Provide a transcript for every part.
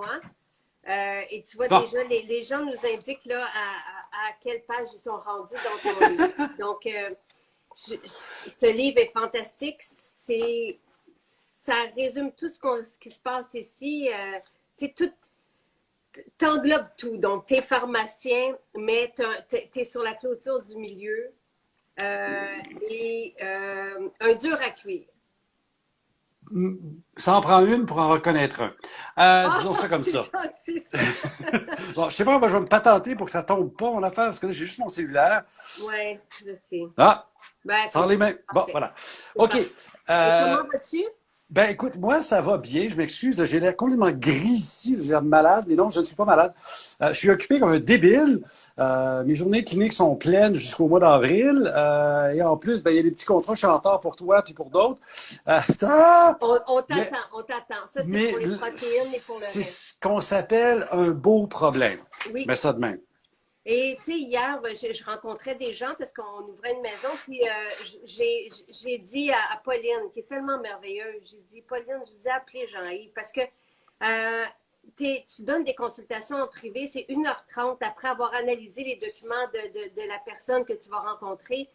moi. Et tu vois Bon, déjà, les gens nous indiquent là, à quelle page ils sont rendus dans ton livre. Donc, ce livre est fantastique. Ça résume tout ce qui se passe ici. Tout t'englobes tout. Donc, tu es pharmacien, mais tu es sur la clôture du milieu et un dur à cuire. ça en prend une pour en reconnaître un. Ah, Disons ça comme c'est ça. gentil, ça. Bon, je sais pas, moi, je vais me patenter pour que ça tombe pas, mon affaire, parce que là, j'ai juste mon cellulaire. Ouais, je sais. Ah, Ben, sans écoute, les mains. Bon, parfait. voilà. C'est OK. parfait. Et Euh, comment vas-tu? Ben, écoute, moi, ça va bien. Je m'excuse, j'ai l'air complètement gris ici. J'ai l'air malade, mais non, je ne suis pas malade. Je suis occupé comme un débile. Mes journées cliniques sont pleines jusqu'au mois d'avril. Et en plus, ben, il y a des petits contrats chanteurs pour toi puis pour d'autres. Ah! On mais, t'attend, on t'attend. Ça, c'est pour mais les protéines et pour le c'est reste. ce qu'on s'appelle un beau problème. Oui. Mais ça de même. Et tu sais, hier, ben, je rencontrais des gens parce qu'on ouvrait une maison, puis j'ai dit à Pauline, qui est tellement merveilleuse, j'ai dit, Pauline, je disais, appelez Jean-Yves, parce que tu donnes des consultations en privé, c'est 1h30 après avoir analysé les documents de la personne que tu vas rencontrer.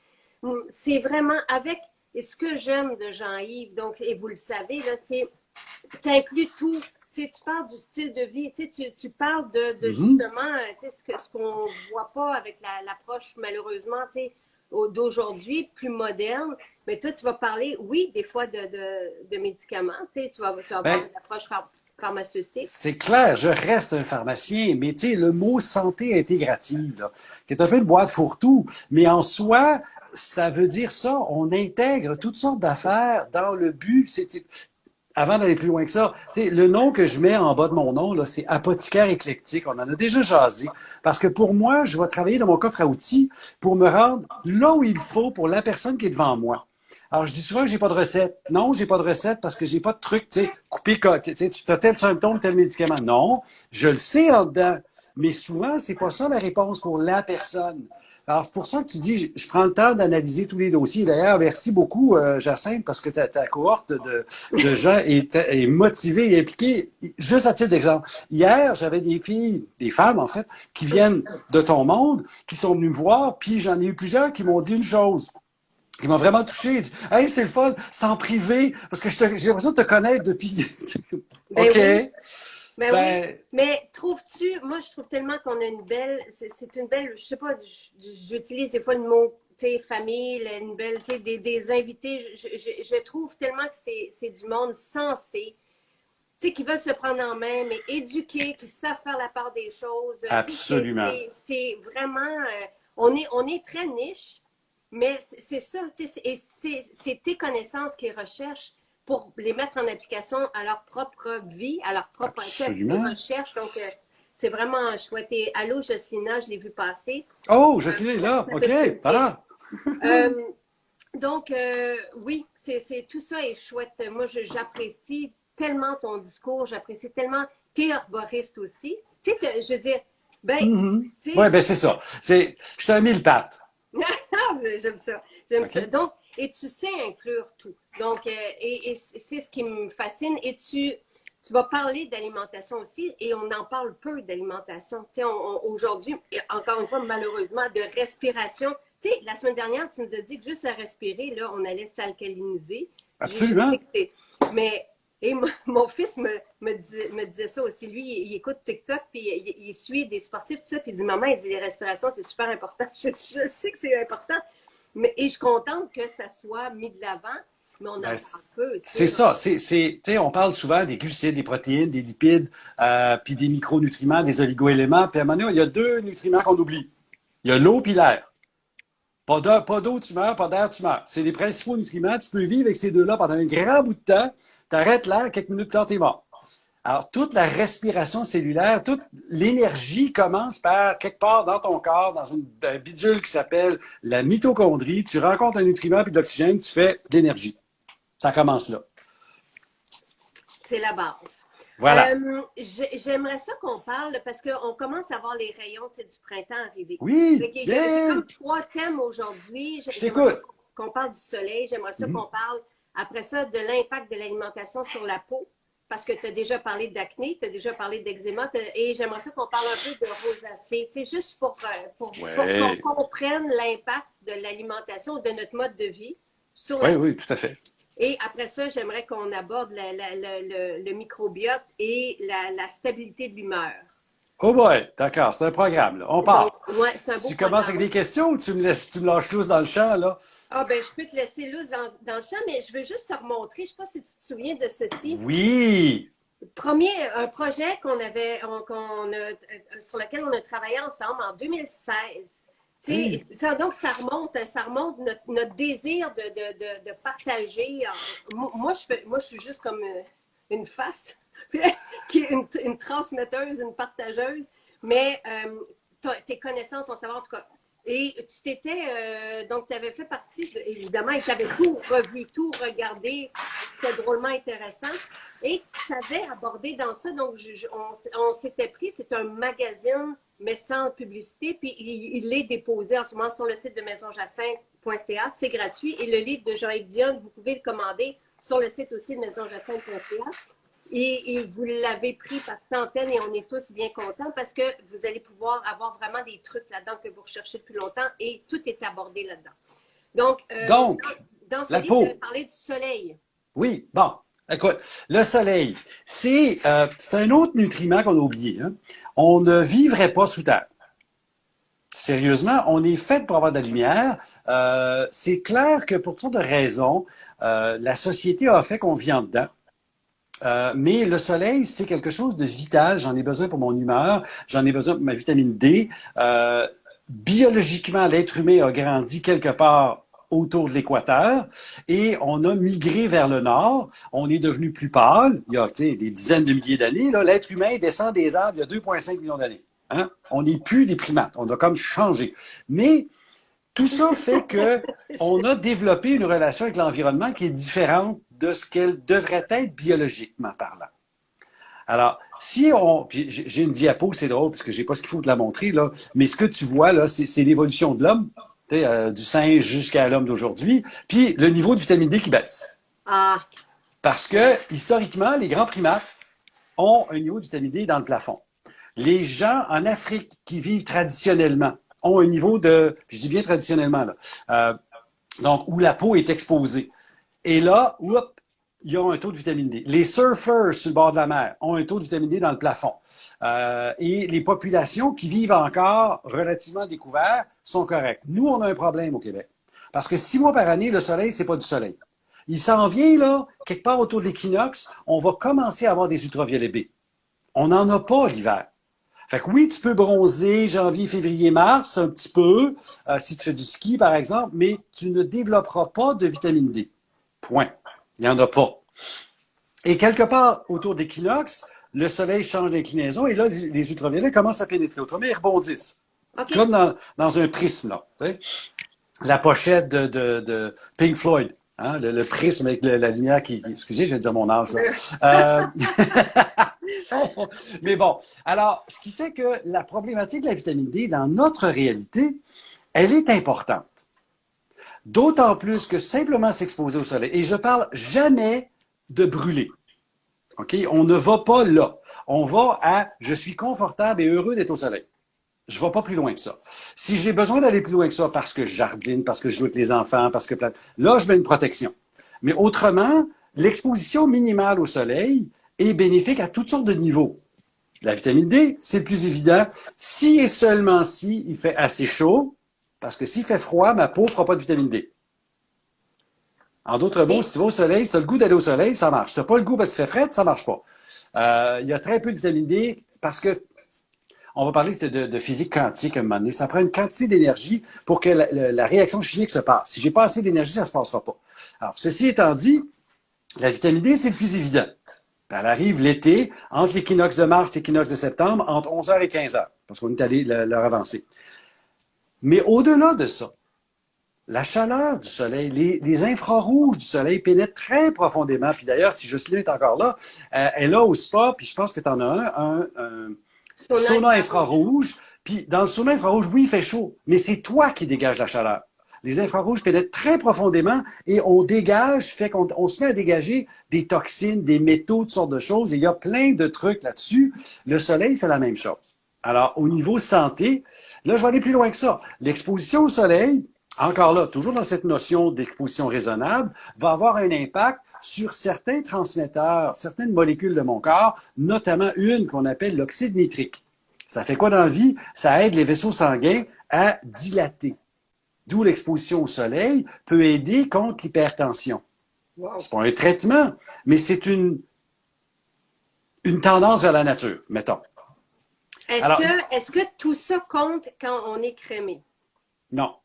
C'est vraiment avec, et ce que j'aime de Jean-Yves, donc, et vous le savez, là, tu inclus tout. Tu parles du style de vie, tu parles de Mhm. justement ce qu'on ne voit pas avec l'approche, malheureusement, d'aujourd'hui, plus moderne. Mais toi, tu vas parler, oui, des fois de médicaments, tu vas avoir Ben, une approche pharmaceutique. c'est clair, je reste un pharmacien, mais tu sais, le mot santé intégrative, là, qui est un peu une boîte fourre-tout, mais en soi, ça veut dire ça, on intègre toutes sortes d'affaires dans le but, avant d'aller plus loin que ça, tu sais, le nom que je mets en bas de mon nom, là, c'est apothicaire éclectique. On en a déjà jasé. Parce que pour moi, je vais travailler dans mon coffre à outils pour me rendre là où il faut pour la personne qui est devant moi. Alors, je dis souvent que j'ai pas de recette. Non, j'ai pas de recette parce que j'ai pas de truc, tu sais, couper, tu sais, tu as tel symptôme, tel médicament. Non, je le sais en dedans. Mais souvent, c'est pas ça la réponse pour la personne. Alors, c'est pour ça que tu dis, je prends le temps d'analyser tous les dossiers. D'ailleurs, merci beaucoup, Jacinthe, parce que ta cohorte de gens est motivée et impliquée. Juste à titre d'exemple, hier, j'avais des filles, des femmes en fait, qui viennent de ton monde, qui sont venues me voir, puis j'en ai eu plusieurs qui m'ont dit une chose. Qui m'a vraiment touché. Il dit, hey, c'est le fun, c'est en privé, parce que j'ai l'impression de te connaître depuis. Ben OK. oui, ben oui. Ben, Mais trouves-tu, moi je trouve tellement qu'on a une belle, c'est une belle, je sais pas, j'utilise des fois le mot, tu sais, famille, une belle, tu sais, des invités, je trouve tellement que c'est du monde sensé, tu sais, qui veulent se prendre en main, mais éduqués, qui savent faire la part des choses. Tu sais, absolument. c'est vraiment, on est très niche, mais c'est ça, tu sais, et c'est tes connaissances qu'ils recherchent pour les mettre en application à leur propre vie, à leur propre, tu sais, avec des Absolument. recherches. Donc, c'est vraiment chouette. Et allô, Jocelyna, je l'ai vu passer. Oh, je suis là. Ça OK. fait plaisir. Voilà. Euh, donc, oui, tout ça est chouette. Moi, j'apprécie tellement ton discours, j'apprécie tellement tes herboristes aussi. Tu sais, je veux dire, ben, Mhm. tu Ouais, sais, ben c'est ça. Je suis un mille pattes. j'aime ça, j'aime ça. OK? Donc, et tu sais inclure tout. Donc, et c'est ce qui me fascine. Et tu vas parler d'alimentation aussi, et on en parle peu d'alimentation. Tu sais, aujourd'hui, et encore une fois, malheureusement, de respiration. Tu sais, la semaine dernière, tu nous as dit que juste à respirer, là, on allait s'alcaliniser. Je sais Absolument. que c'est. Mais, et mon fils me disait ça aussi. Lui, il écoute TikTok, puis il suit des sportifs, tout ça, puis il dit, maman, il dit, les respirations, c'est super important. Je sais que c'est important. Mais, et je suis contente que ça soit mis de l'avant, mais on en Ben, parle peu, tu c'est sais. ça. Tu sais, on parle souvent des glucides, des protéines, des lipides, puis des micronutriments, des oligoéléments. Puis à un moment donné, il y a deux nutriments qu'on oublie. Il y a l'eau puis l'air. Pas d'eau, tu meurs, pas d'air, tu meurs. C'est les principaux nutriments. Tu peux vivre avec ces deux-là pendant un grand bout de temps. Tu arrêtes l'air quelques minutes quand tu es mort. Alors, toute la respiration cellulaire, toute l'énergie commence par quelque part dans ton corps, dans une bidule qui s'appelle la mitochondrie. Tu rencontres un nutriment puis de l'oxygène, tu fais de l'énergie. Ça commence là. C'est la base. Voilà. J'aimerais ça qu'on parle parce qu'on commence à voir les rayons, tu sais, du printemps arriver. Oui, Fait que j'ai bien. comme trois thèmes aujourd'hui. Je J'aimerais ça t'écoute. qu'on parle du soleil. J'aimerais ça Mhm. qu'on parle, après ça, de l'impact de l'alimentation sur la peau. parce que tu as déjà parlé d'acné, tu as déjà parlé d'eczéma, et j'aimerais ça qu'on parle un peu de rosacée, tu sais, juste pour Ouais. qu'on comprenne l'impact de l'alimentation, de notre mode de vie sur Oui, la... oui, tout à fait. Et après ça, j'aimerais qu'on aborde le microbiote et la stabilité de l'humeur. Oh boy, d'accord, c'est un programme, là. On Donc, part. ouais, c'est un beau Tu commences avec programme. des questions ou tu me lâches tous dans le champ, là? Ah, ben, je peux te laisser loose dans le champ, mais je veux juste te remontrer, je ne sais pas si tu te souviens de ceci. Oui! Un projet sur lequel on a travaillé ensemble en 2016. Hey. Donc, ça remonte notre désir de partager. Moi, je suis juste comme une face, qui est une transmetteuse, une partageuse, mais tes connaissances vont savoir en tout cas. Et tu t'étais, donc tu avais fait partie, évidemment, et tu avais tout revu, tout regardé, c'était drôlement intéressant. Et tu avais abordé dans ça, donc on s'était pris, c'est un magazine, mais sans publicité, puis il est déposé en ce moment sur le site de maisonjacinthe.ca, c'est gratuit. Et le livre de Jean-Yves Dionne, vous pouvez le commander sur le site aussi de maisonjacinthe.ca. Et vous l'avez pris par centaines et on est tous bien contents parce que vous allez pouvoir avoir vraiment des trucs là-dedans que vous recherchez depuis longtemps et tout est abordé là-dedans. Donc, Donc, dans ce la livre, vous peau. avez parlé du soleil. Oui, bon. Écoute, le soleil, c'est un autre nutriment qu'on a oublié. Hein. On ne vivrait pas sous terre. Sérieusement, on est fait pour avoir de la lumière. C'est clair que pour toutes sortes de raisons, la société a fait qu'on vit en dedans. Mais le soleil, c'est quelque chose de vital. J'en ai besoin pour mon humeur, j'en ai besoin pour ma vitamine D. Biologiquement, l'être humain a grandi quelque part autour de l'équateur et on a migré vers le nord. On est devenu plus pâle. Il y a des dizaines de milliers d'années. L'être humain descend des arbres il y a 2,5 millions d'années. Hein? On n'est plus des primates. On a comme changé. Mais tout ça fait que on a développé une relation avec l'environnement qui est différente de ce qu'elle devrait être biologiquement parlant. Alors, si on... J'ai une diapo, c'est drôle, parce que j'ai pas ce qu'il faut te la montrer, là, mais ce que tu vois, là, c'est l'évolution de l'homme, du singe jusqu'à l'homme d'aujourd'hui, puis le niveau de vitamine D qui baisse. Ah, Parce que, historiquement, les grands primates ont un niveau de vitamine D dans le plafond. Les gens en Afrique qui vivent traditionnellement ont un niveau de, je dis bien traditionnellement, là, donc où la peau est exposée. Et là, ils ont un taux de vitamine D. Les surfers sur le bord de la mer ont un taux de vitamine D dans le plafond. Et les populations qui vivent encore relativement découvertes sont correctes. Nous, on a un problème au Québec. Parce que 6 mois par année, le soleil, c'est pas du soleil. Il s'en vient, là, quelque part autour de l'équinoxe, on va commencer à avoir des ultraviolets B. On n'en a pas l'hiver. Fait que oui, tu peux bronzer janvier, février, mars, un petit peu, si tu fais du ski, par exemple, mais tu ne développeras pas de vitamine D. Point. Il n'y en a pas. Et quelque part autour d'équinoxe, le soleil change d'inclinaison et là, les ultraviolets commencent à pénétrer. Autrement, ils rebondissent. OK. Comme dans un prisme, là. Tu sais. La pochette de Pink Floyd. Hein, le prisme avec la lumière qui... Excusez, je vais dire mon âge, là. Mais bon, alors, ce qui fait que la problématique de la vitamine D dans notre réalité, elle est importante. D'autant plus que simplement s'exposer au soleil. Et je parle jamais de brûler. OK? On ne va pas là. On va à « je suis confortable et heureux d'être au soleil ». Je ne vais pas plus loin que ça. Si j'ai besoin d'aller plus loin que ça parce que je jardine, parce que je joue avec les enfants, parce que... Là, je mets une protection. Mais autrement, l'exposition minimale au soleil est bénéfique à toutes sortes de niveaux. La vitamine D, c'est le plus évident. Si et seulement si il fait assez chaud, parce que s'il fait froid, ma peau ne fera pas de vitamine D. En d'autres mots, si tu vas au soleil, si tu as le goût d'aller au soleil, ça marche. Si tu n'as pas le goût parce qu'il fait frais, ça ne marche pas. Il y a très peu de vitamine D parce que on va parler de physique quantique à un moment donné. Ça prend une quantité d'énergie pour que la réaction chimique se passe. Si j'ai pas assez d'énergie, ça ne se passera pas. Alors, ceci étant dit, la vitamine D, c'est le plus évident. Elle arrive l'été, entre l'équinoxe de mars et l'équinoxe de septembre, entre 11h et 15h, parce qu'on est allé leur avancer. Mais au-delà de ça, la chaleur du soleil, les infrarouges du soleil pénètrent très profondément. Puis d'ailleurs, si Jocelyne est encore là, elle est là au spa, puis je pense que tu en as un sauna infrarouge. Puis dans le sauna infrarouge, oui, il fait chaud, mais c'est toi qui dégages la chaleur. Les infrarouges pénètrent très profondément et on dégage, fait qu'on se met à dégager des toxines, des métaux, toutes sortes de choses. Et il y a plein de trucs là-dessus. Le soleil fait la même chose. Alors, au niveau santé, là, je vais aller plus loin que ça. L'exposition au soleil, encore là, toujours dans cette notion d'exposition raisonnable, va avoir un impact sur certains transmetteurs, certaines molécules de mon corps, notamment une qu'on appelle l'oxyde nitrique. Ça fait quoi dans la vie? Ça aide les vaisseaux sanguins à dilater. D'où l'exposition au soleil peut aider contre l'hypertension. Wow. C'est pas un traitement, mais c'est une tendance vers la nature, mettons. Est-ce que tout ça compte quand on est crémé? Non.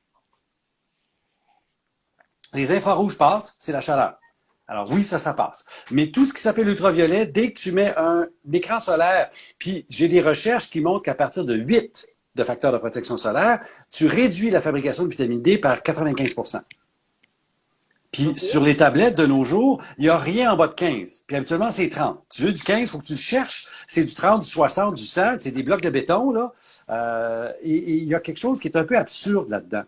Les infrarouges passent, c'est la chaleur. Alors oui, ça passe. Mais tout ce qui s'appelle ultraviolet, dès que tu mets un écran solaire, puis j'ai des recherches qui montrent qu'à partir de 8 de facteurs de protection solaire, tu réduis la fabrication de vitamine D par 95%. Puis sur les tablettes de nos jours, il n'y a rien en bas de 15. Puis habituellement, c'est 30. Tu veux du 15, il faut que tu le cherches. C'est du 30, du 60, du 100. C'est des blocs de béton, là. Et il y a quelque chose qui est un peu absurde là-dedans.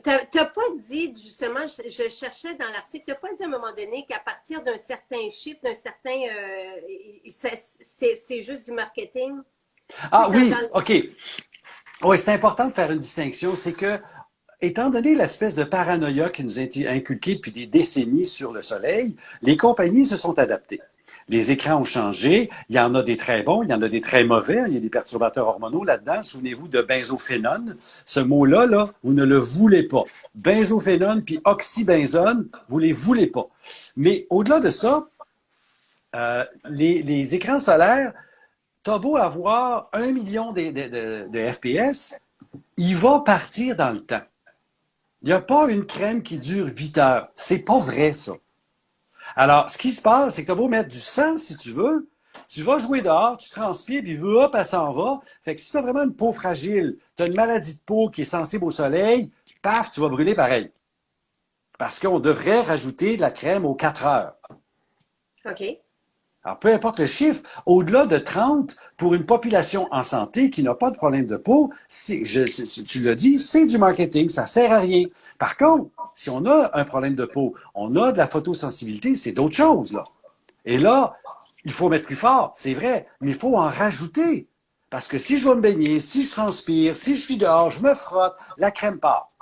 T'as pas dit, justement, je cherchais dans l'article, t'as pas dit à un moment donné qu'à partir d'un certain chiffre, d'un certain... c'est juste du marketing? Ah oui, OK. Oui, c'est important de faire une distinction. C'est que, étant donné l'espèce de paranoïa qui nous a été inculquée depuis des décennies sur le soleil, les compagnies se sont adaptées. Les écrans ont changé. Il y en a des très bons, il y en a des très mauvais. Il y a des perturbateurs hormonaux là-dedans. Souvenez-vous de benzophénone. Ce mot-là, là, vous ne le voulez pas. Benzophénone puis oxybenzone, vous les voulez pas. Mais au-delà de ça, les écrans solaires, t'as beau avoir 1 million de FPS, il va partir dans le temps. Il n'y a pas une crème qui dure 8 heures. C'est pas vrai, ça. Alors, ce qui se passe, c'est que tu as beau mettre du sang, si tu veux, tu vas jouer dehors, tu transpires, puis hop, elle s'en va. Fait que si tu as vraiment une peau fragile, tu as une maladie de peau qui est sensible au soleil, paf, tu vas brûler pareil. Parce qu'on devrait rajouter de la crème aux 4 heures. OK. Alors, peu importe le chiffre, au-delà de 30, pour une population en santé qui n'a pas de problème de peau, tu l'as dit, c'est du marketing, ça sert à rien. Par contre, si on a un problème de peau, on a de la photosensibilité, c'est d'autres choses, là. Et là, il faut mettre plus fort, c'est vrai, mais il faut en rajouter. Parce que si je vais me baigner, si je transpire, si je suis dehors, je me frotte, la crème part.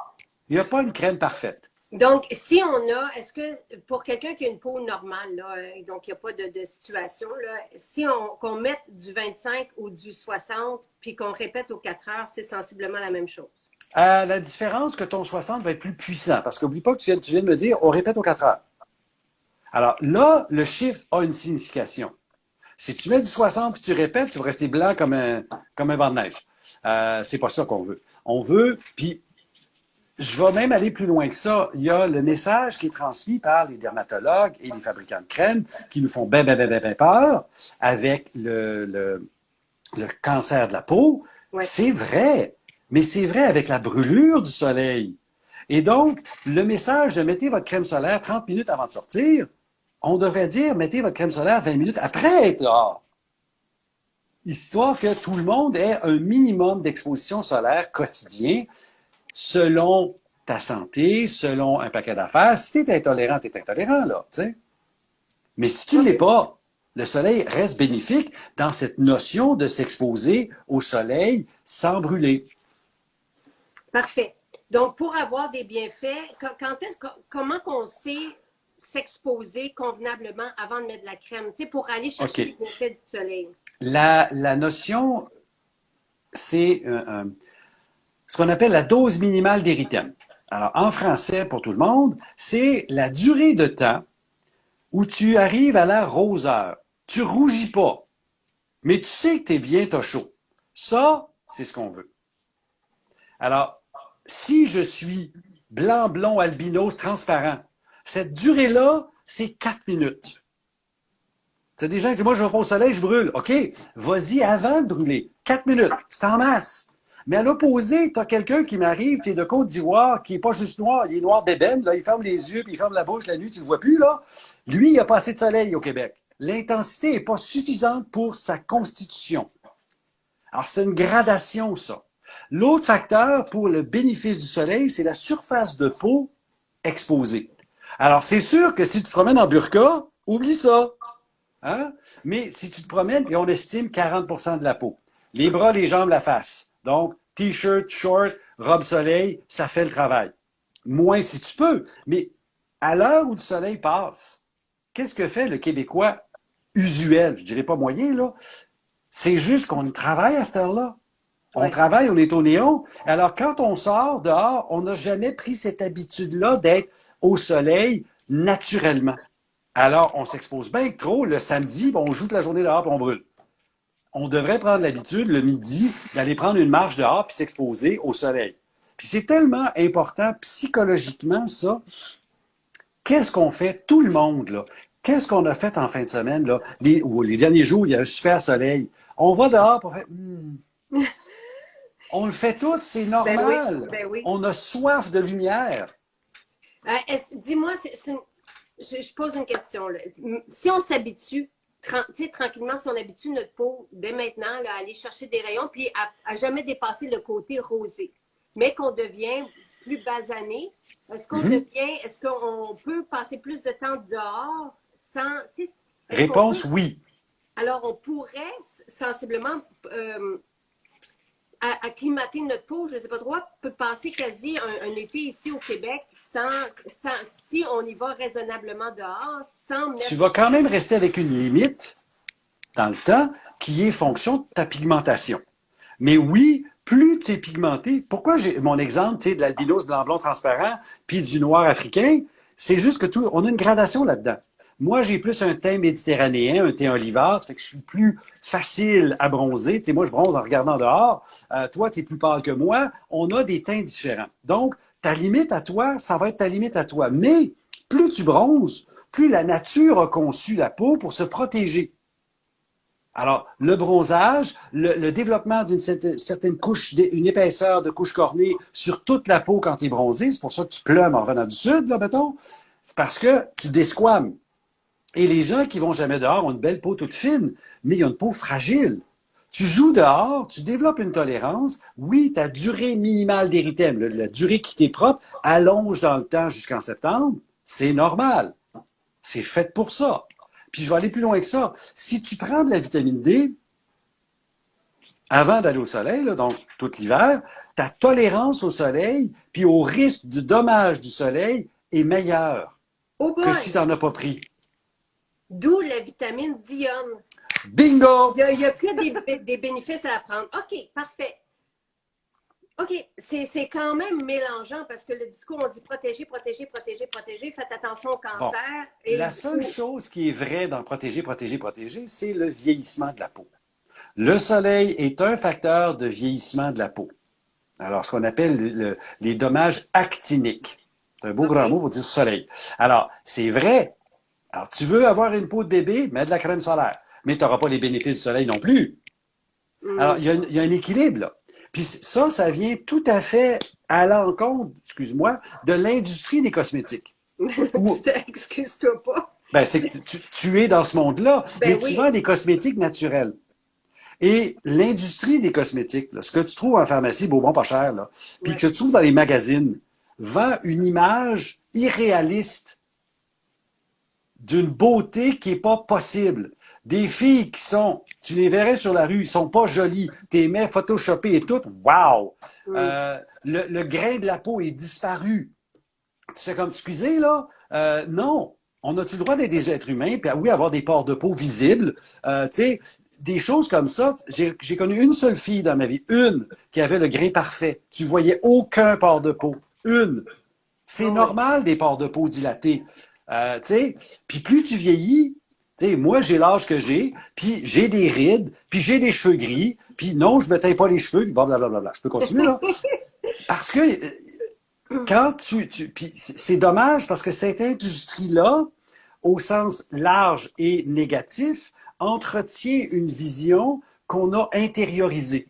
Il n'y a pas une crème parfaite. Donc, si on a, est-ce que pour quelqu'un qui a une peau normale, là, donc il n'y a pas de situation, là, si qu'on mette du 25 ou du 60, puis qu'on répète aux 4 heures, c'est sensiblement la même chose? La différence que ton 60 va être plus puissant, parce qu'oublie pas que tu viens de me dire, on répète aux 4 heures. Alors là, le chiffre a une signification. Si tu mets du 60 puis tu répètes, tu vas rester blanc comme un banc de neige. C'est pas ça qu'on veut. On veut, puis je vais même aller plus loin que ça. Il y a le message qui est transmis par les dermatologues et les fabricants de crème qui nous font ben peur avec le cancer de la peau. Ouais. C'est vrai, mais c'est vrai avec la brûlure du soleil. Et donc, le message de mettez votre crème solaire 30 minutes avant de sortir, on devrait dire mettez votre crème solaire 20 minutes après être dehors. Histoire que tout le monde ait un minimum d'exposition solaire quotidien selon ta santé, selon un paquet d'affaires. Si tu es intolerant, tu es intolerant, là, tu sais. Mais si tu ne l'es pas, le soleil reste bénéfique dans cette notion de s'exposer au soleil sans brûler. Parfait. Donc, pour avoir des bienfaits, comment qu'on sait s'exposer convenablement avant de mettre de la crème, tu sais, pour aller chercher les bienfaits du soleil? La notion, c'est ce qu'on appelle la dose minimale d'érythème. Alors, en français, pour tout le monde, c'est la durée de temps où tu arrives à la roseur. Tu rougis pas, mais tu sais que tu es bien, tu as chaud. Ça, c'est ce qu'on veut. Alors, si je suis blanc, blond, albinos, transparent, cette durée-là, c'est 4 minutes. Tu as des gens qui disent, moi, je vais pas au soleil, je brûle. OK, vas-y avant de brûler. 4 minutes, c'est en masse. Mais à l'opposé, tu as quelqu'un qui m'arrive, tu es de Côte d'Ivoire, qui n'est pas juste noir, il est noir d'ébène, là, il ferme les yeux, puis il ferme la bouche la nuit, tu ne le vois plus, là. Lui, il n'a pas assez de soleil au Québec. L'intensité n'est pas suffisante pour sa constitution. Alors, c'est une gradation, ça. L'autre facteur pour le bénéfice du soleil, c'est la surface de peau exposée. Alors, c'est sûr que si tu te promènes en burqa, oublie ça. Hein? Mais si tu te promènes, et on estime 40% de la peau. Les bras, les jambes, la face. Donc, t-shirt, short, robe soleil, ça fait le travail. Moins si tu peux. Mais à l'heure où le soleil passe, qu'est-ce que fait le Québécois usuel? Je dirais pas moyen, là. C'est juste qu'on travaille à cette heure-là. On travaille, on est au néon. Alors, quand on sort dehors, on n'a jamais pris cette habitude-là d'être au soleil naturellement. Alors, on s'expose bien que trop. Le samedi, on joue toute la journée dehors et on brûle. On devrait prendre l'habitude, le midi, d'aller prendre une marche dehors puis s'exposer au soleil. Puis c'est tellement important psychologiquement, ça. Qu'est-ce qu'on fait, tout le monde, là? Qu'est-ce qu'on a fait en fin de semaine, là? Les derniers jours, il y a un super soleil. On va dehors pour faire... On le fait tous, c'est normal. Ben oui. On a soif de lumière. Dis-moi, je pose une question. Là. Si on s'habitue, tranquillement, si on habitue notre peau dès maintenant là, à aller chercher des rayons, puis à jamais dépasser le côté rosé, mais qu'on devient plus basané, est-ce qu'on peut passer plus de temps dehors sans... Réponse oui. Alors, on pourrait sensiblement acclimater notre peau, je ne sais pas trop, peut passer quasi un été ici au Québec si on y va raisonnablement dehors, sans mettre... Tu vas quand même rester avec une limite dans le temps qui est fonction de ta pigmentation. Mais oui, plus tu es pigmenté, pourquoi j'ai mon exemple, tu sais, de l'albinos blanc-blond transparent puis du noir africain, c'est juste que on a une gradation là-dedans. Moi, j'ai plus un teint méditerranéen, un teint olivâtre, ça fait que je suis plus facile à bronzer. Tu sais, moi, je bronze en regardant dehors. Toi, tu es plus pâle que moi. On a des teints différents. Donc, ta limite à toi, ça va être ta limite à toi. Mais plus tu bronzes, plus la nature a conçu la peau pour se protéger. Alors, le bronzage, le développement d'une certaine couche, une épaisseur de couche cornée sur toute la peau quand tu es bronzé, c'est pour ça que tu plumes en revenant du sud, là, mettons, c'est parce que tu desquames. Et les gens qui vont jamais dehors ont une belle peau toute fine, mais ils ont une peau fragile. Tu joues dehors, tu développes une tolérance. Oui, ta durée minimale d'érythème, la durée qui t'est propre, allonge dans le temps jusqu'en septembre. C'est normal. C'est fait pour ça. Puis je vais aller plus loin que ça. Si tu prends de la vitamine D avant d'aller au soleil, là, donc tout l'hiver, ta tolérance au soleil puis au risque de dommage du soleil est meilleure que si tu n'en as pas pris. D'où la vitamine d'iode. Bingo! Il y a que des bénéfices à apprendre. OK, parfait. OK, c'est quand même mélangeant parce que le discours, on dit protéger, protéger, protéger, protéger, faites attention au cancer. Bon, et la seule chose qui est vraie dans protéger, protéger, protéger, c'est le vieillissement de la peau. Le soleil est un facteur de vieillissement de la peau. Alors, ce qu'on appelle les dommages actiniques. C'est un beau grand mot pour dire soleil. Alors, c'est vrai. Alors, tu veux avoir une peau de bébé, mets de la crème solaire. Mais tu n'auras pas les bénéfices du soleil non plus. Alors, il y a un équilibre, là. Puis ça vient tout à fait à l'encontre, excuse-moi, de l'industrie des cosmétiques. Excuse-toi pas. Ben, c'est que tu es dans ce monde-là, mais oui. tu vends des cosmétiques naturels. Et l'industrie des cosmétiques, là, ce que tu trouves en pharmacie, beau, bon, pas cher, là, puis que tu trouves dans les magazines, vend une image irréaliste d'une beauté qui n'est pas possible. Des filles qui sont, tu les verrais sur la rue, ils sont pas jolies, t'es mets photoshopées et tout, wow! Le grain de la peau est disparu. Tu fais comme, excusez, là, non. On a-tu le droit d'être des êtres humains, puis oui, avoir des pores de peau visibles, tu sais, des choses comme ça. J'ai connu une seule fille dans ma vie, une, qui avait le grain parfait. Tu voyais aucun pore de peau. Une. C'est normal, des pores de peau dilatés. Tu sais, puis plus tu vieillis, tu sais, moi, j'ai l'âge que j'ai, puis j'ai des rides, puis j'ai des cheveux gris, puis non, je me taille pas les cheveux, puis blablabla. Je peux continuer, là? Parce que quand puis c'est dommage parce que cette industrie-là, au sens large et négatif, entretient une vision qu'on a intériorisée.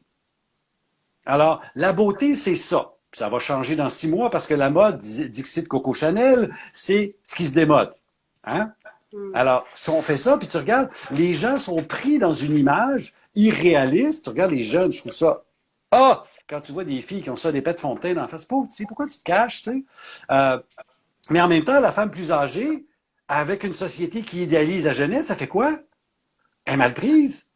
Alors, la beauté, c'est ça. Ça va changer dans 6 mois parce que la mode, Dixit Coco Chanel, c'est ce qui se démode. Hein? Alors, si on fait ça, puis tu regardes, les gens sont pris dans une image irréaliste. Tu regardes les jeunes, je trouve ça quand tu vois des filles qui ont ça, des pets de fontaine en face. Pauvre, tu sais, pourquoi tu te caches, tu sais? Mais en même temps, la femme plus âgée, avec une société qui idéalise la jeunesse, ça fait quoi? Elle est mal prise.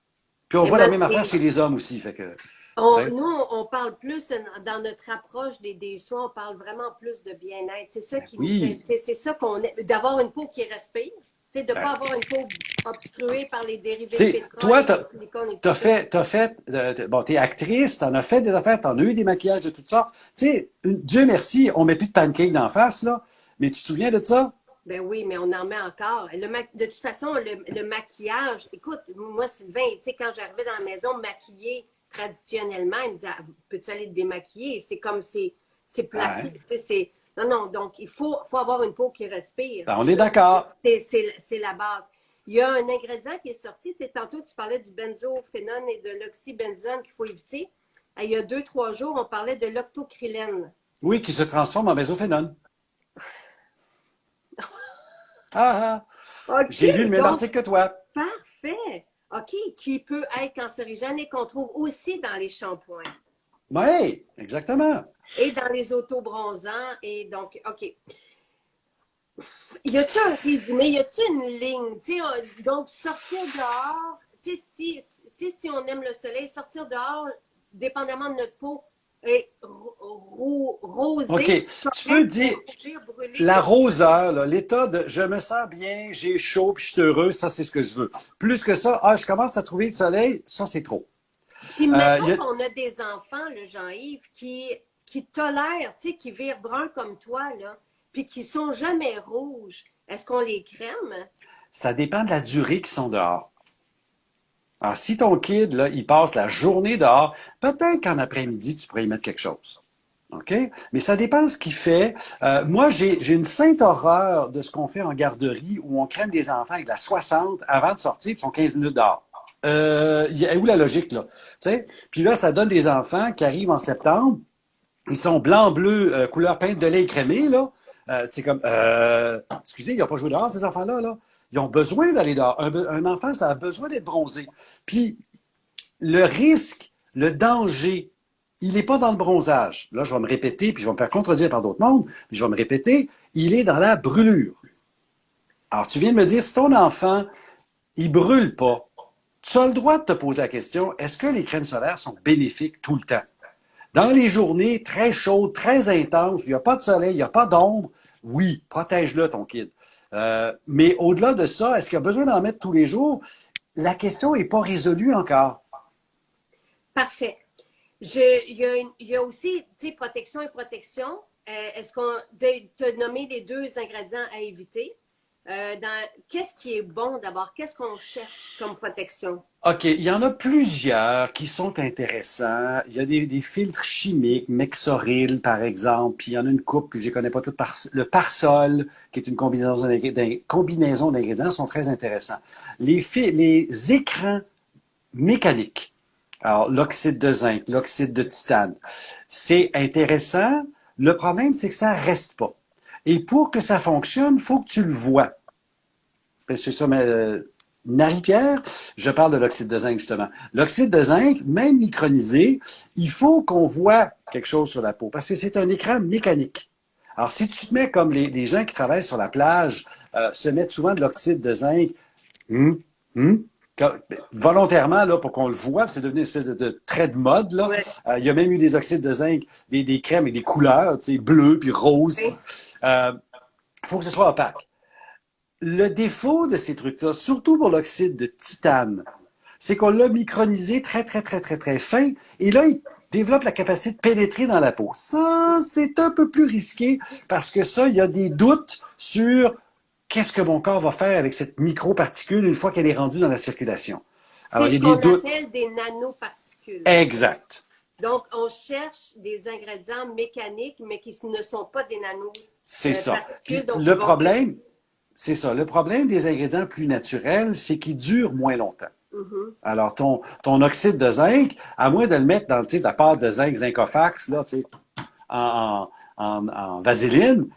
Puis on Et voit la mal même affaire prise. chez les hommes aussi. Fait que, tu sais, Nous, on parle plus dans notre approche des soins, on parle vraiment plus de bien-être. C'est ça ben qui nous fait, oui. c'est ça qu'on est, d'avoir une peau qui respire, de ne Ben, pas avoir une peau obstruée par les dérivés tu de sais, pétrole toi, et de silicone et tout t'as ça. fait, bon, t'es actrice, t'en as fait des affaires, t'en as eu des maquillages de toutes sortes. Tu sais, Dieu merci, on met plus de pancakes d'en face, là. Mais tu te souviens de ça? Ben oui, mais on en met encore. De toute façon, le maquillage, écoute, moi, Sylvain, tu sais, quand j'arrivais dans la maison maquillée traditionnellement, il me disait, ah, peux-tu aller te démaquiller? C'est comme, c'est Ouais. plaqué, tu sais, c'est... Non, non, donc il faut avoir une peau qui respire. Ben, on est d'accord. C'est la base. Il y a un ingrédient qui est sorti, tu sais, tantôt tu parlais du benzophénone et de l'oxybenzone qu'il faut éviter. Il y a 2, 3 jours, on parlait de l'octocrylène. Oui, qui se transforme en benzophénone. Ah, ah. OK, J'ai lu le même donc article que toi. parfait. OK, qui peut être cancérigène et qu'on trouve aussi dans les shampoings Oui, exactement. et dans les autobronzants. Et donc, OK. Y a-t-il un résumé? Y a-t-il une ligne? Tu sais, donc, sortir dehors, si on aime le soleil, sortir dehors, dépendamment de notre peau, est OK. rosé, Tu peux correct, mais dire rougir, brûler, la c'est OK. roseur, là, l'état de je me sens bien, j'ai chaud, puis je suis heureux, ça, c'est ce que je veux. Plus que ça, ah, je commence à trouver le soleil, ça, c'est trop. Puis Il mettons y a- qu'on a des enfants, le Jean-Yves, qui tolèrent, tu sais, qui virent brun comme toi, là, puis qui sont jamais rouges. Est-ce qu'on les crème? Ça dépend de la durée qu'ils sont dehors. Alors, si ton kid, là, il passe la journée dehors, peut-être qu'en après-midi, tu pourrais y mettre quelque chose. OK? Mais ça dépend de ce qu'il fait. Moi, j'ai une sainte horreur de ce qu'on fait en garderie où on crème des enfants avec de la 60 avant de sortir, puis ils sont 15 minutes dehors. Où la logique, là? Tu sais? Puis là, ça donne des enfants qui arrivent en septembre, ils sont blanc, bleu, couleur peinte de lait crémé, là. C'est comme, excusez, ils n'ont pas joué dehors, ces enfants-là, là. Ils ont besoin d'aller dehors. Un enfant, ça a besoin d'être bronzé. Puis, le risque, le danger, il n'est pas dans le bronzage. Là, je vais me répéter, puis je vais me faire contredire par d'autres mondes, puis je vais me répéter, il est dans la brûlure. Alors, tu viens de me dire, si ton enfant, il brûle pas, tu as le droit de te poser la question, est-ce que les crèmes solaires sont bénéfiques tout le temps? Dans les journées très chaudes, très intenses, il n'y a pas de soleil, il n'y a pas d'ombre, oui, protège-le, ton kid. Mais au-delà de ça, est-ce qu'il a besoin d'en mettre tous les jours? La question n'est pas résolue encore. Parfait. Il y a aussi, tu sais, protection et protection. Est-ce qu'on te nommer les 2 ingrédients à éviter? Qu'est-ce qui est bon d'abord? Qu'est-ce qu'on cherche comme protection? OK, il y en a plusieurs qui sont intéressants. Il y a des filtres chimiques, Mexoril par exemple, puis il y en a une coupe que je ne connais pas toutes. Le Parsol, qui est une combinaison d'ingrédients, sont très intéressants. Les écrans mécaniques, alors l'oxyde de zinc, l'oxyde de titane, c'est intéressant. Le problème, c'est que ça ne reste pas. Et pour que ça fonctionne, il faut que tu le vois. C'est ça, mais Marie-Pierre, je parle de l'oxyde de zinc, justement. L'oxyde de zinc, même micronisé, il faut qu'on voit quelque chose sur la peau, parce que c'est un écran mécanique. Alors, si tu te mets comme les gens qui travaillent sur la plage, se mettent souvent de l'oxyde de zinc, hum, hum, volontairement, là, pour qu'on le voit, c'est devenu une espèce de trait de mode, là. Ouais. Il y a même eu des oxydes de zinc, des crèmes avec des couleurs, tu sais, bleu puis rose. Oui. Il faut que ce soit opaque. Le défaut de ces trucs-là, surtout pour l'oxyde de titane, c'est qu'on l'a micronisé très, très, très, très, très fin, et là, il développe la capacité de pénétrer dans la peau. Ça, c'est un peu plus risqué, parce que ça, il y a des doutes sur qu'est-ce que mon corps va faire avec cette microparticule une fois qu'elle est rendue dans la circulation. Alors, C'est il ce y a qu'on des doutes. appelle des nanoparticules. Exact. Donc, on cherche des ingrédients mécaniques, mais qui ne sont pas des C'est ça. Puis nanoparticules. Donc, le problème, c'est ça. Le problème des ingrédients plus naturels, c'est qu'ils durent moins longtemps. Alors, ton oxyde de zinc, à moins de le mettre dans, tu sais, de la pâte de zinc, Zincofax, là, tu sais, en vaseline,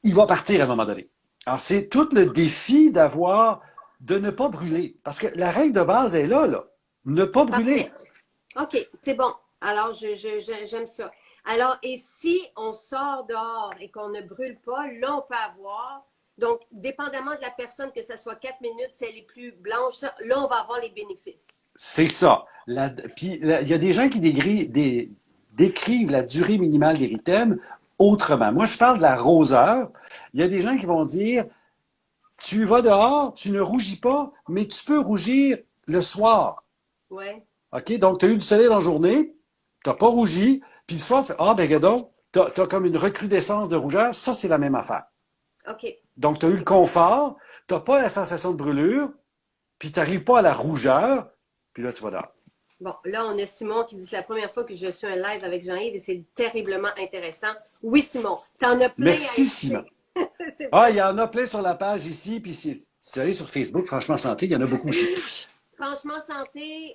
il va partir à un moment donné. Alors, c'est tout le défi de ne pas brûler. Parce que la règle de base est là. Ne pas brûler. parfait. OK, c'est bon. Alors, j'aime ça. Alors, et si on sort dehors et qu'on ne brûle pas, là, on peut avoir, donc, dépendamment de la personne, que ce soit 4 minutes, si elle est plus blanche, là, on va avoir les bénéfices. C'est ça. Puis, il y a des gens qui décrivent la durée minimale d'érythème autrement. Moi, je parle de la roseur. Il y a des gens qui vont dire, tu vas dehors, tu ne rougis pas, mais tu peux rougir le soir. Ouais. OK? Donc, tu as eu du soleil dans la journée, tu n'as pas rougi, puis le soir, tu fais, ah, ben, regarde, tu as comme une recrudescence de rougeur. Ça, c'est la même affaire. OK. Donc, tu as eu le confort, tu n'as pas la sensation de brûlure, puis tu n'arrives pas à la rougeur, puis là, tu vas dehors. Bon, là, on a Simon qui dit c'est la première fois que je suis un live avec Jean-Yves et c'est terriblement intéressant. Oui, Simon, t'en as plein Merci, Simon. Ah, il y en a plein sur la page ici, puis si tu allais sur Facebook, Franchement Santé, il y en a beaucoup aussi. Franchement Santé,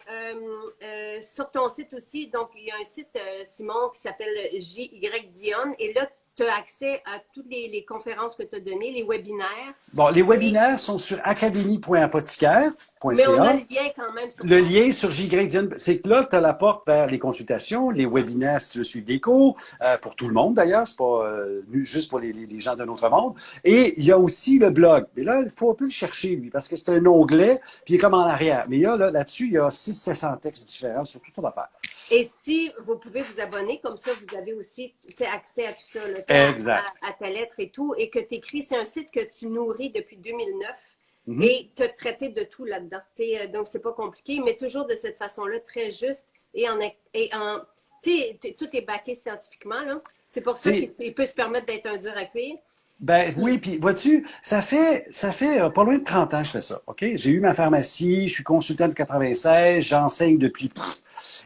sur ton site aussi, donc il y a un site, Simon, qui s'appelle JY Dion, et là, tu as accès à toutes les conférences que tu as données, les webinaires. Bon, les webinaires sont sur académie.apothicaire.ca. Mais on a le lien quand même sur Le lien sur JY, c'est que là, tu as la porte vers les consultations, les webinaires si tu veux suivre des cours, pour tout le monde d'ailleurs, c'est pas juste pour les gens d'un autre monde. Et il y a aussi le blog. Mais là, il faut un peu le chercher, lui, parce que c'est un onglet, puis il est comme en arrière. Mais il y a, là-dessus, il y a 600-700 textes différents sur toutes sortes d'affaires. Et si vous pouvez vous abonner, comme ça, vous avez aussi accès à tout ça, là, Exact. à ta lettre et tout, et que tu écris, c'est un site que tu nourris depuis 2009 Mhm. et tu as traité de tout là-dedans. Donc, c'est pas compliqué, mais toujours de cette façon-là, très juste tout est backé scientifiquement, là. C'est pour ça qu'il peut se permettre d'être un dur à cuire. Ben oui, puis vois-tu, ça fait pas loin de 30 ans que je fais ça, OK? J'ai eu ma pharmacie, je suis consultant de 96, j'enseigne depuis...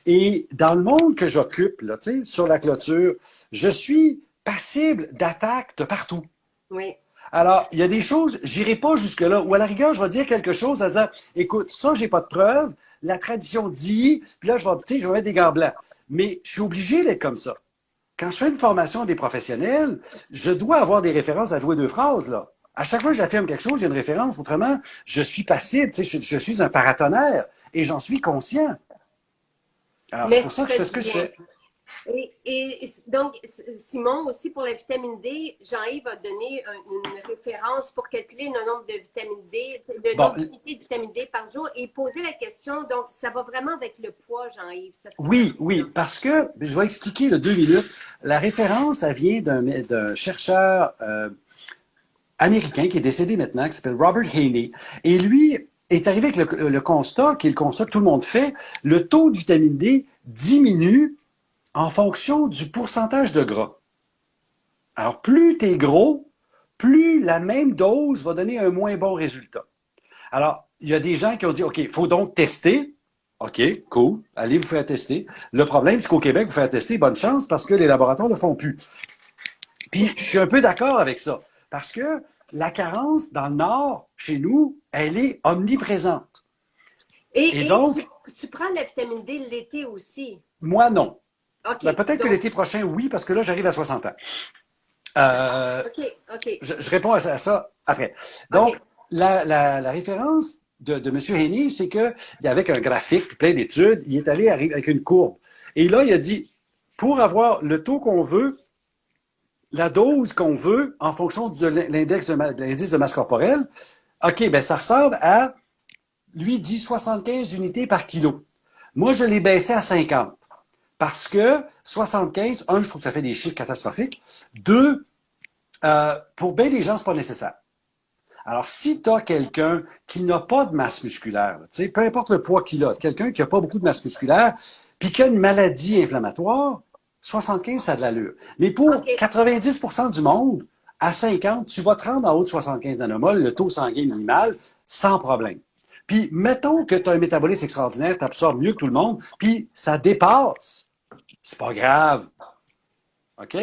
Et dans le monde que j'occupe, là, tu sais, sur la clôture, je suis passible d'attaques de partout. Oui. Alors, il y a des choses, j'irai pas jusque-là, ou à la rigueur, je vais dire quelque chose à dire, écoute, ça, j'ai pas de preuve, la tradition dit, puis là, je vais mettre des gants blancs. Mais je suis obligé d'être comme ça. Quand je fais une formation des professionnels, je dois avoir des références à jouer deux phrases, là. À chaque fois que j'affirme quelque chose, il y a une référence. Autrement, je suis passible, tu sais, je suis un paratonnerre et j'en suis conscient. Alors, c'est pour ça que je fais ce que je fais. Et donc, Simon, aussi pour la vitamine D, Jean-Yves a donné une référence pour calculer le nombre de vitamine D, le nombre d'unités de vitamine D par jour et poser la question. Donc, ça va vraiment avec le poids, Jean-Yves. Oui, parce que, je vais expliquer le 2 minutes. La référence, elle vient d'un chercheur américain qui est décédé maintenant, qui s'appelle Robert Haney. Et lui est arrivé avec le constat, qui est le constat que tout le monde fait, le taux de vitamine D diminue en fonction du pourcentage de gras. Alors, plus tu es gros, plus la même dose va donner un moins bon résultat. Alors, il y a des gens qui ont dit, OK, il faut donc tester. OK, cool, allez vous faire tester. Le problème, c'est qu'au Québec, vous faire tester, bonne chance, parce que les laboratoires ne le font plus. Puis, je suis un peu d'accord avec ça, parce que la carence dans le Nord, chez nous, elle est omniprésente. Et donc, tu prends de la vitamine D l'été aussi? Moi, non. Okay, Ben, peut-être que l'été prochain, oui, parce que là, j'arrive à 60 ans. OK. Je réponds à ça après. Donc, la référence de M. Haney, c'est qu'il y avait un graphique, plein d'études, il est allé avec une courbe. Et là, il a dit, pour avoir le taux qu'on veut, la dose qu'on veut, en fonction de l'indice de masse corporelle, OK, ben ça ressemble à, lui dit 75 unités par kilo. Moi, je l'ai baissé à 50. Parce que 75, je trouve que ça fait des chiffres catastrophiques. 2, pour bien des gens, c'est pas nécessaire. Alors, si tu as quelqu'un qui n'a pas de masse musculaire, peu importe le poids qu'il a, quelqu'un qui n'a pas beaucoup de masse musculaire, puis qui a une maladie inflammatoire, 75, ça a de l'allure. Mais pour 90% du monde, à 50, tu vas te rendre en haut de 75 nanomoles, le taux sanguin minimal, sans problème. Puis, mettons que tu as un métabolisme extraordinaire, tu absorbes mieux que tout le monde, puis ça dépasse. C'est pas grave. OK?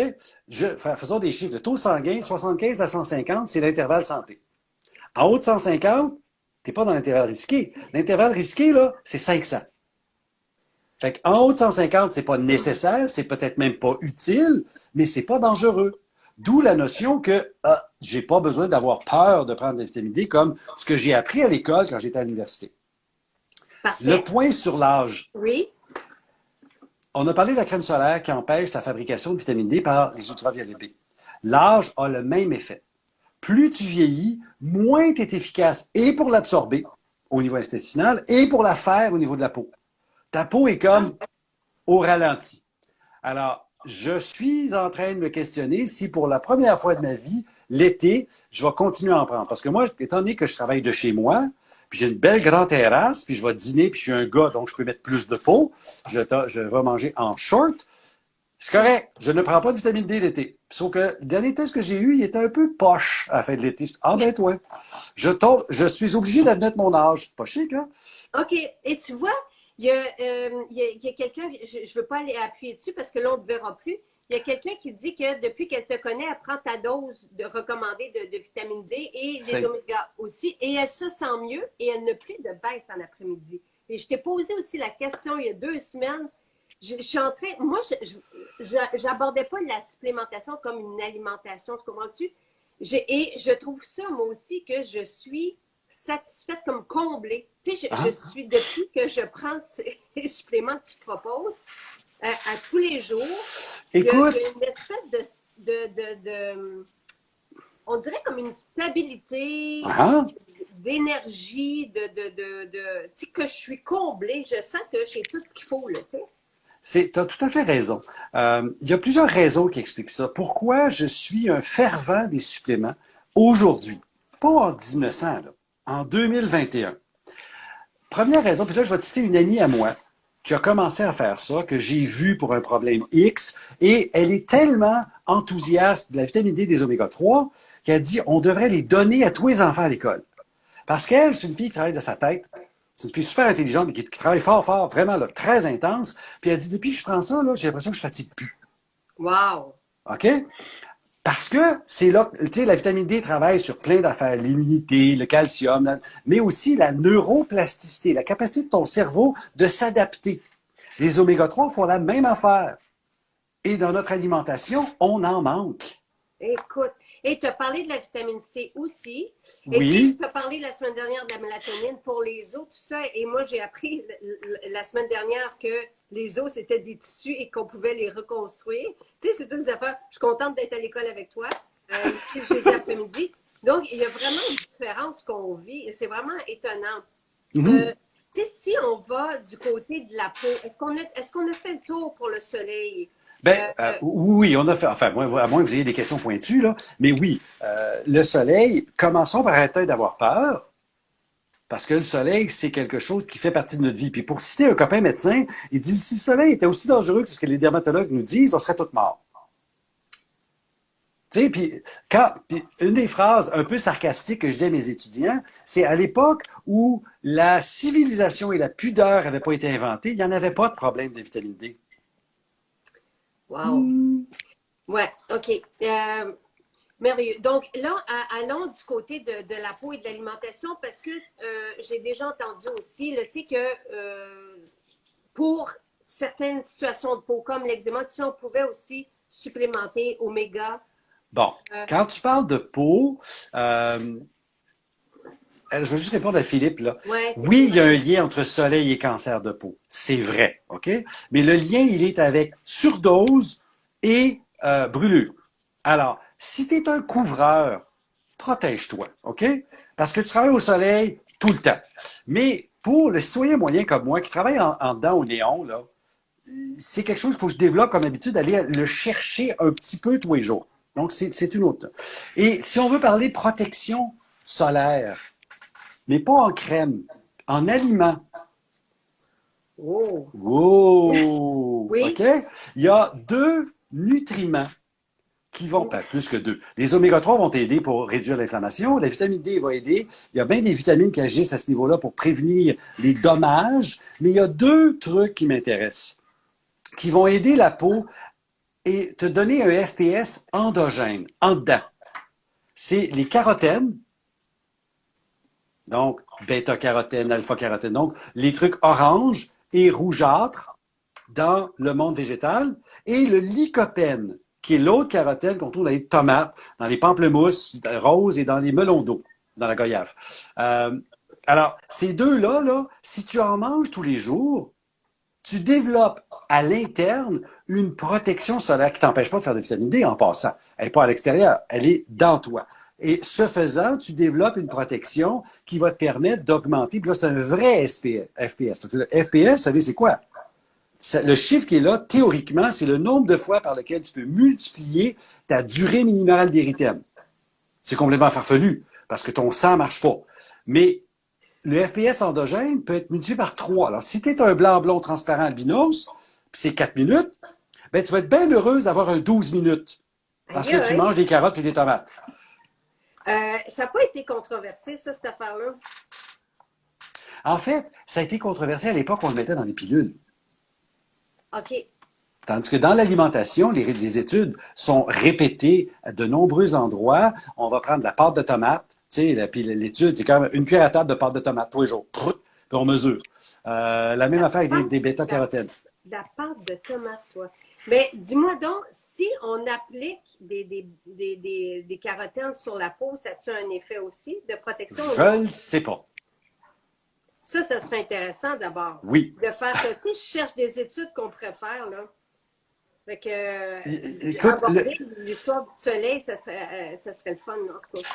Faisons des chiffres. Le taux sanguin, 75 à 150, c'est l'intervalle santé. En haut de 150, tu n'es pas dans l'intervalle risqué. L'intervalle risqué, là, c'est 500. Fait qu'en haut de 150, c'est pas nécessaire, c'est peut-être même pas utile, mais c'est pas dangereux. D'où la notion que j'ai pas besoin d'avoir peur de prendre de la vitamine D comme ce que j'ai appris à l'école quand j'étais à l'université. Parfait. Le point sur l'âge. Oui. On a parlé de la crème solaire qui empêche la fabrication de vitamine D par les ultraviolets B. L'âge a le même effet. Plus tu vieillis, moins tu es efficace et pour l'absorber au niveau intestinal et pour la faire au niveau de la peau. Ta peau est comme au ralenti. Alors, je suis en train de me questionner si pour la première fois de ma vie, l'été, je vais continuer à en prendre. Parce que moi, étant donné que je travaille de chez moi, puis j'ai une belle grande terrasse, puis je vais dîner, puis je suis un gars, donc je peux mettre plus de peau, je vais manger en short. C'est correct, je ne prends pas de vitamine D l'été. Sauf que le dernier test que j'ai eu, il était un peu poche à la fin de l'été. Ah ben toi, je suis obligé d'admettre mon âge. C'est pas chic, hein? OK. Et tu vois, il y a quelqu'un, je ne veux pas aller appuyer dessus parce que là, on ne te verra plus. Il y a quelqu'un qui dit que depuis qu'elle te connaît, elle prend ta dose recommandée de vitamine D et des oméga aussi. Et elle se sent mieux et elle n'a plus de baisse en après-midi. Et je t'ai posé aussi la question il y a 2 semaines. Je suis en train, moi, j'abordais pas la supplémentation comme une alimentation, tu comprends-tu? Et je trouve ça, moi aussi, que je suis satisfaite comme comblée. Tu sais, je suis, depuis que je prends ces suppléments que tu proposes, à tous les jours, écoute, il y a une espèce on dirait comme une stabilité, d'énergie, tu sais, que je suis comblée. Je sens que j'ai tout ce qu'il faut, là, tu sais. Tu as tout à fait raison. Il y a plusieurs raisons qui expliquent ça. Pourquoi je suis un fervent des suppléments aujourd'hui? Pas en 1900, là, en 2021. Première raison, puis là, je vais te citer une amie à moi qui a commencé à faire ça, que j'ai vu pour un problème X, et elle est tellement enthousiaste de la vitamine D des oméga 3 qu'elle dit on devrait les donner à tous les enfants à l'école. Parce qu'elle, c'est une fille qui travaille de sa tête. C'est une fille super intelligente, mais qui travaille fort, fort, vraiment là, très intense. Puis elle dit, depuis que je prends ça, là, j'ai l'impression que je ne fatigue plus. Wow! OK? Parce que c'est là, tu sais, la vitamine D travaille sur plein d'affaires, l'immunité, le calcium, mais aussi la neuroplasticité, la capacité de ton cerveau de s'adapter. Les oméga 3 font la même affaire. Et dans notre alimentation, on en manque. Écoute, et tu as parlé de la vitamine C aussi. Oui. Et tu as parlé la semaine dernière de la mélatonine pour les os, tout ça. Et moi, j'ai appris la semaine dernière que les os, c'était des tissus et qu'on pouvait les reconstruire. Tu sais, c'est toutes des affaires. Je suis contente d'être à l'école avec toi, jeudi après-midi. Donc, il y a vraiment une différence qu'on vit et c'est vraiment étonnant. Tu sais, si on va du côté de la peau, est-ce qu'on a fait le tour pour le soleil? Oui, on a fait, enfin, à moins que vous ayez des questions pointues, là, mais oui, le soleil, commençons par arrêter d'avoir peur, parce que le soleil, c'est quelque chose qui fait partie de notre vie. Puis pour citer un copain médecin, il dit, si le soleil était aussi dangereux que ce que les dermatologues nous disent, on serait tous morts. Tu sais, puis une des phrases un peu sarcastiques que je dis à mes étudiants, c'est à l'époque où la civilisation et la pudeur n'avaient pas été inventées, il n'y en avait pas de problème de vitamine D. Wow. Ouais, OK. Merveilleux. Donc là, allons du côté de la peau et de l'alimentation parce que j'ai déjà entendu aussi, tu sais, que pour certaines situations de peau, comme l'eczéma, tu sais, on pouvait aussi supplémenter oméga. Bon, quand tu parles de peau, je vais juste répondre à Philippe, là. Ouais, oui, il y a un lien entre soleil et cancer de peau. C'est vrai, OK? Mais le lien, il est avec surdose et brûlure. Alors, si tu es un couvreur, protège-toi, OK? Parce que tu travailles au soleil tout le temps. Mais pour le citoyen moyen comme moi, qui travaille en dedans au néon, là, c'est quelque chose qu'il faut que je développe comme habitude, d'aller le chercher un petit peu tous les jours. Donc, c'est une autre. Et si on veut parler protection solaire, mais pas en crème, en aliment. Oh! Wow! Oui. OK? Il y a 2 nutriments qui vont, plus que 2. Les oméga 3 vont aider pour réduire l'inflammation. La vitamine D va aider. Il y a bien des vitamines qui agissent à ce niveau-là pour prévenir les dommages. Mais il y a 2 trucs qui m'intéressent, qui vont aider la peau et te donner un FPS endogène, en dedans. C'est les carotènes. Donc, bêta-carotène, alpha-carotène. Donc, les trucs orange et rougeâtres dans le monde végétal. Et le lycopène, qui est l'autre carotène qu'on trouve dans les tomates, dans les pamplemousses roses et dans les melons d'eau, dans la goyave. Alors, ces deux-là, là, si tu en manges tous les jours, tu développes à l'interne une protection solaire qui t'empêche pas de faire de vitamine D en passant. Elle n'est pas à l'extérieur, elle est dans toi. Et ce faisant, tu développes une protection qui va te permettre d'augmenter. Puis là, c'est un vrai FPS. Donc, le FPS, vous savez, c'est quoi? Le chiffre qui est là, théoriquement, c'est le nombre de fois par lequel tu peux multiplier ta durée minimale d'érythème. C'est complètement farfelu, parce que ton sang ne marche pas. Mais le FPS endogène peut être multiplié par 3. Alors, si tu es un blanc-blond transparent albinos, puis c'est 4 minutes, ben, tu vas être bien heureuse d'avoir un 12 minutes. Parce que tu manges des carottes et des tomates. Ça n'a pas été controversé, ça, cette affaire-là? En fait, ça a été controversé à l'époque, on le mettait dans les pilules. OK. Tandis que dans l'alimentation, les études sont répétées à de nombreux endroits. On va prendre la pâte de tomate, tu sais, puis l'étude, c'est quand même une cuillère à table de pâte de tomate tous les jours. Puis on mesure. La même affaire avec des bêta-carotènes. La pâte de tomate, toi. Mais dis-moi donc, si on applique des carotènes sur la peau, ça a-tu un effet aussi de protection? Je ne sais pas. Ça serait intéressant d'abord. Oui. De faire ça. Tu sais, je cherche des études qu'on pourrait faire, là. Fait que, écoute, l'histoire du soleil, ça serait le fun, en tout cas.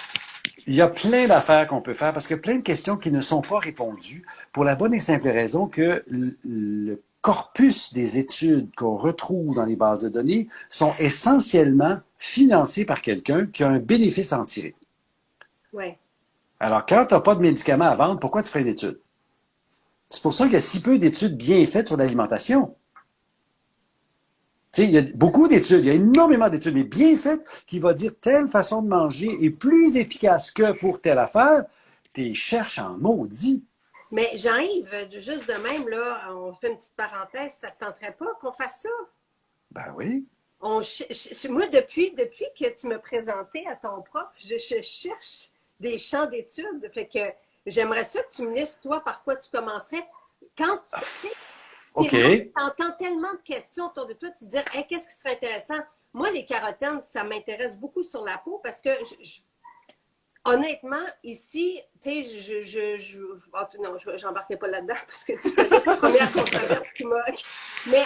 Il y a plein d'affaires qu'on peut faire parce que plein de questions qui ne sont pas répondues pour la bonne et simple raison que le corpus des études qu'on retrouve dans les bases de données sont essentiellement financés par quelqu'un qui a un bénéfice à en tirer. Ouais. Alors, quand tu n'as pas de médicaments à vendre, pourquoi tu fais une étude? C'est pour ça qu'il y a si peu d'études bien faites sur l'alimentation. Tu sais, il y a beaucoup d'études, il y a énormément d'études, mais bien faites, qui vont dire telle façon de manger est plus efficace que pour telle affaire. Tu les cherches en maudit. Mais Jean-Yves, juste de même, là, on fait une petite parenthèse, ça ne te tenterait pas qu'on fasse ça? Ben oui. Moi, depuis que tu me présentais à ton prof, je cherche des champs d'études. Fait que j'aimerais ça que tu me listes, toi, par quoi tu commencerais. Quand tu OK. entends tellement de questions autour de toi, tu te dis, hey, qu'est-ce qui serait intéressant? Moi, les carotènes, ça m'intéresse beaucoup sur la peau parce que honnêtement, ici, tu sais, non, je n'embarquerai pas là-dedans parce que tu fais la première controverse qui m'a. Mais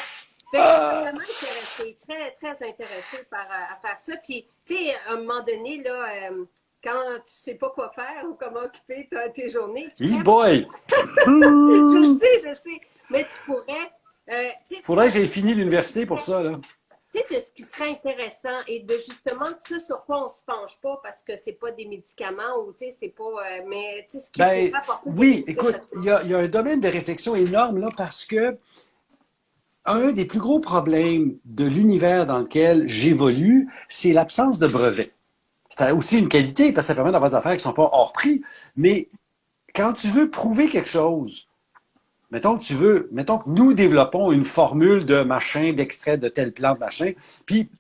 fait que je suis vraiment intéressée, très, très intéressée à faire ça. Puis, tu sais, à un moment donné, là, quand tu ne sais pas quoi faire ou comment occuper tes journées, tu boy! Je sais. Mais tu pourrais. Faudrait que j'aie fini l'université pour ça, là. Tu sais, ce qui serait intéressant et de justement ce sur quoi on ne se penche pas parce que c'est pas des médicaments ou tu sais, c'est pas. Mais tu sais, ce qui pourrait apporter. Oui, écoute, il y a un domaine de réflexion énorme là parce que un des plus gros problèmes de l'univers dans lequel j'évolue, c'est l'absence de brevets. C'est aussi une qualité parce que ça permet d'avoir des affaires qui ne sont pas hors prix. Mais quand tu veux prouver quelque chose, mettons que nous développons une formule de machin, d'extrait de telle plante, machin, puis,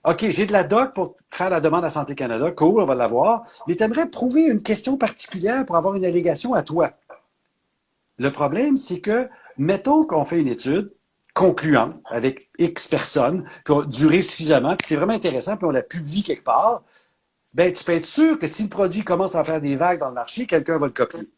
OK, j'ai de la doc pour faire la demande à Santé Canada, cool, on va l'avoir, mais tu aimerais prouver une question particulière pour avoir une allégation à toi. Le problème, c'est que, mettons qu'on fait une étude concluante avec X personnes, puis on a duré suffisamment, puis c'est vraiment intéressant, puis on la publie quelque part, ben tu peux être sûr que si le produit commence à faire des vagues dans le marché, quelqu'un va le copier.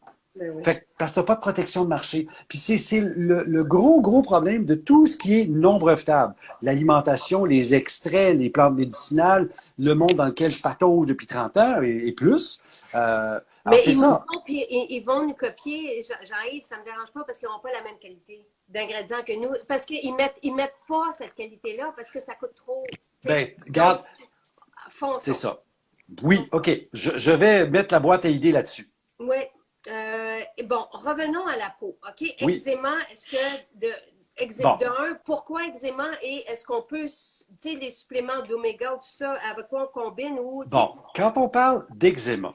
Fait, parce que tu n'as pas de protection de marché. Puis c'est le gros problème de tout ce qui est non brevetable. L'alimentation, les extraits, les plantes médicinales, le monde dans lequel je patauge depuis 30 ans et plus. Mais ils vont nous copier, Jean-Yves, ça ne me dérange pas parce qu'ils n'ont pas la même qualité d'ingrédients que nous. Parce qu'ils mettent pas cette qualité-là parce que ça coûte trop. Ben, regarde, c'est ça. Oui, OK. Je vais mettre la boîte à idées là-dessus. Oui. Bon, revenons à la peau. OK? Oui. Eczéma, est-ce que pourquoi eczéma et est-ce qu'on peut, tu sais, les suppléments d'oméga ou tout ça, avec quoi on combine ou. Bon, quand on parle d'eczéma,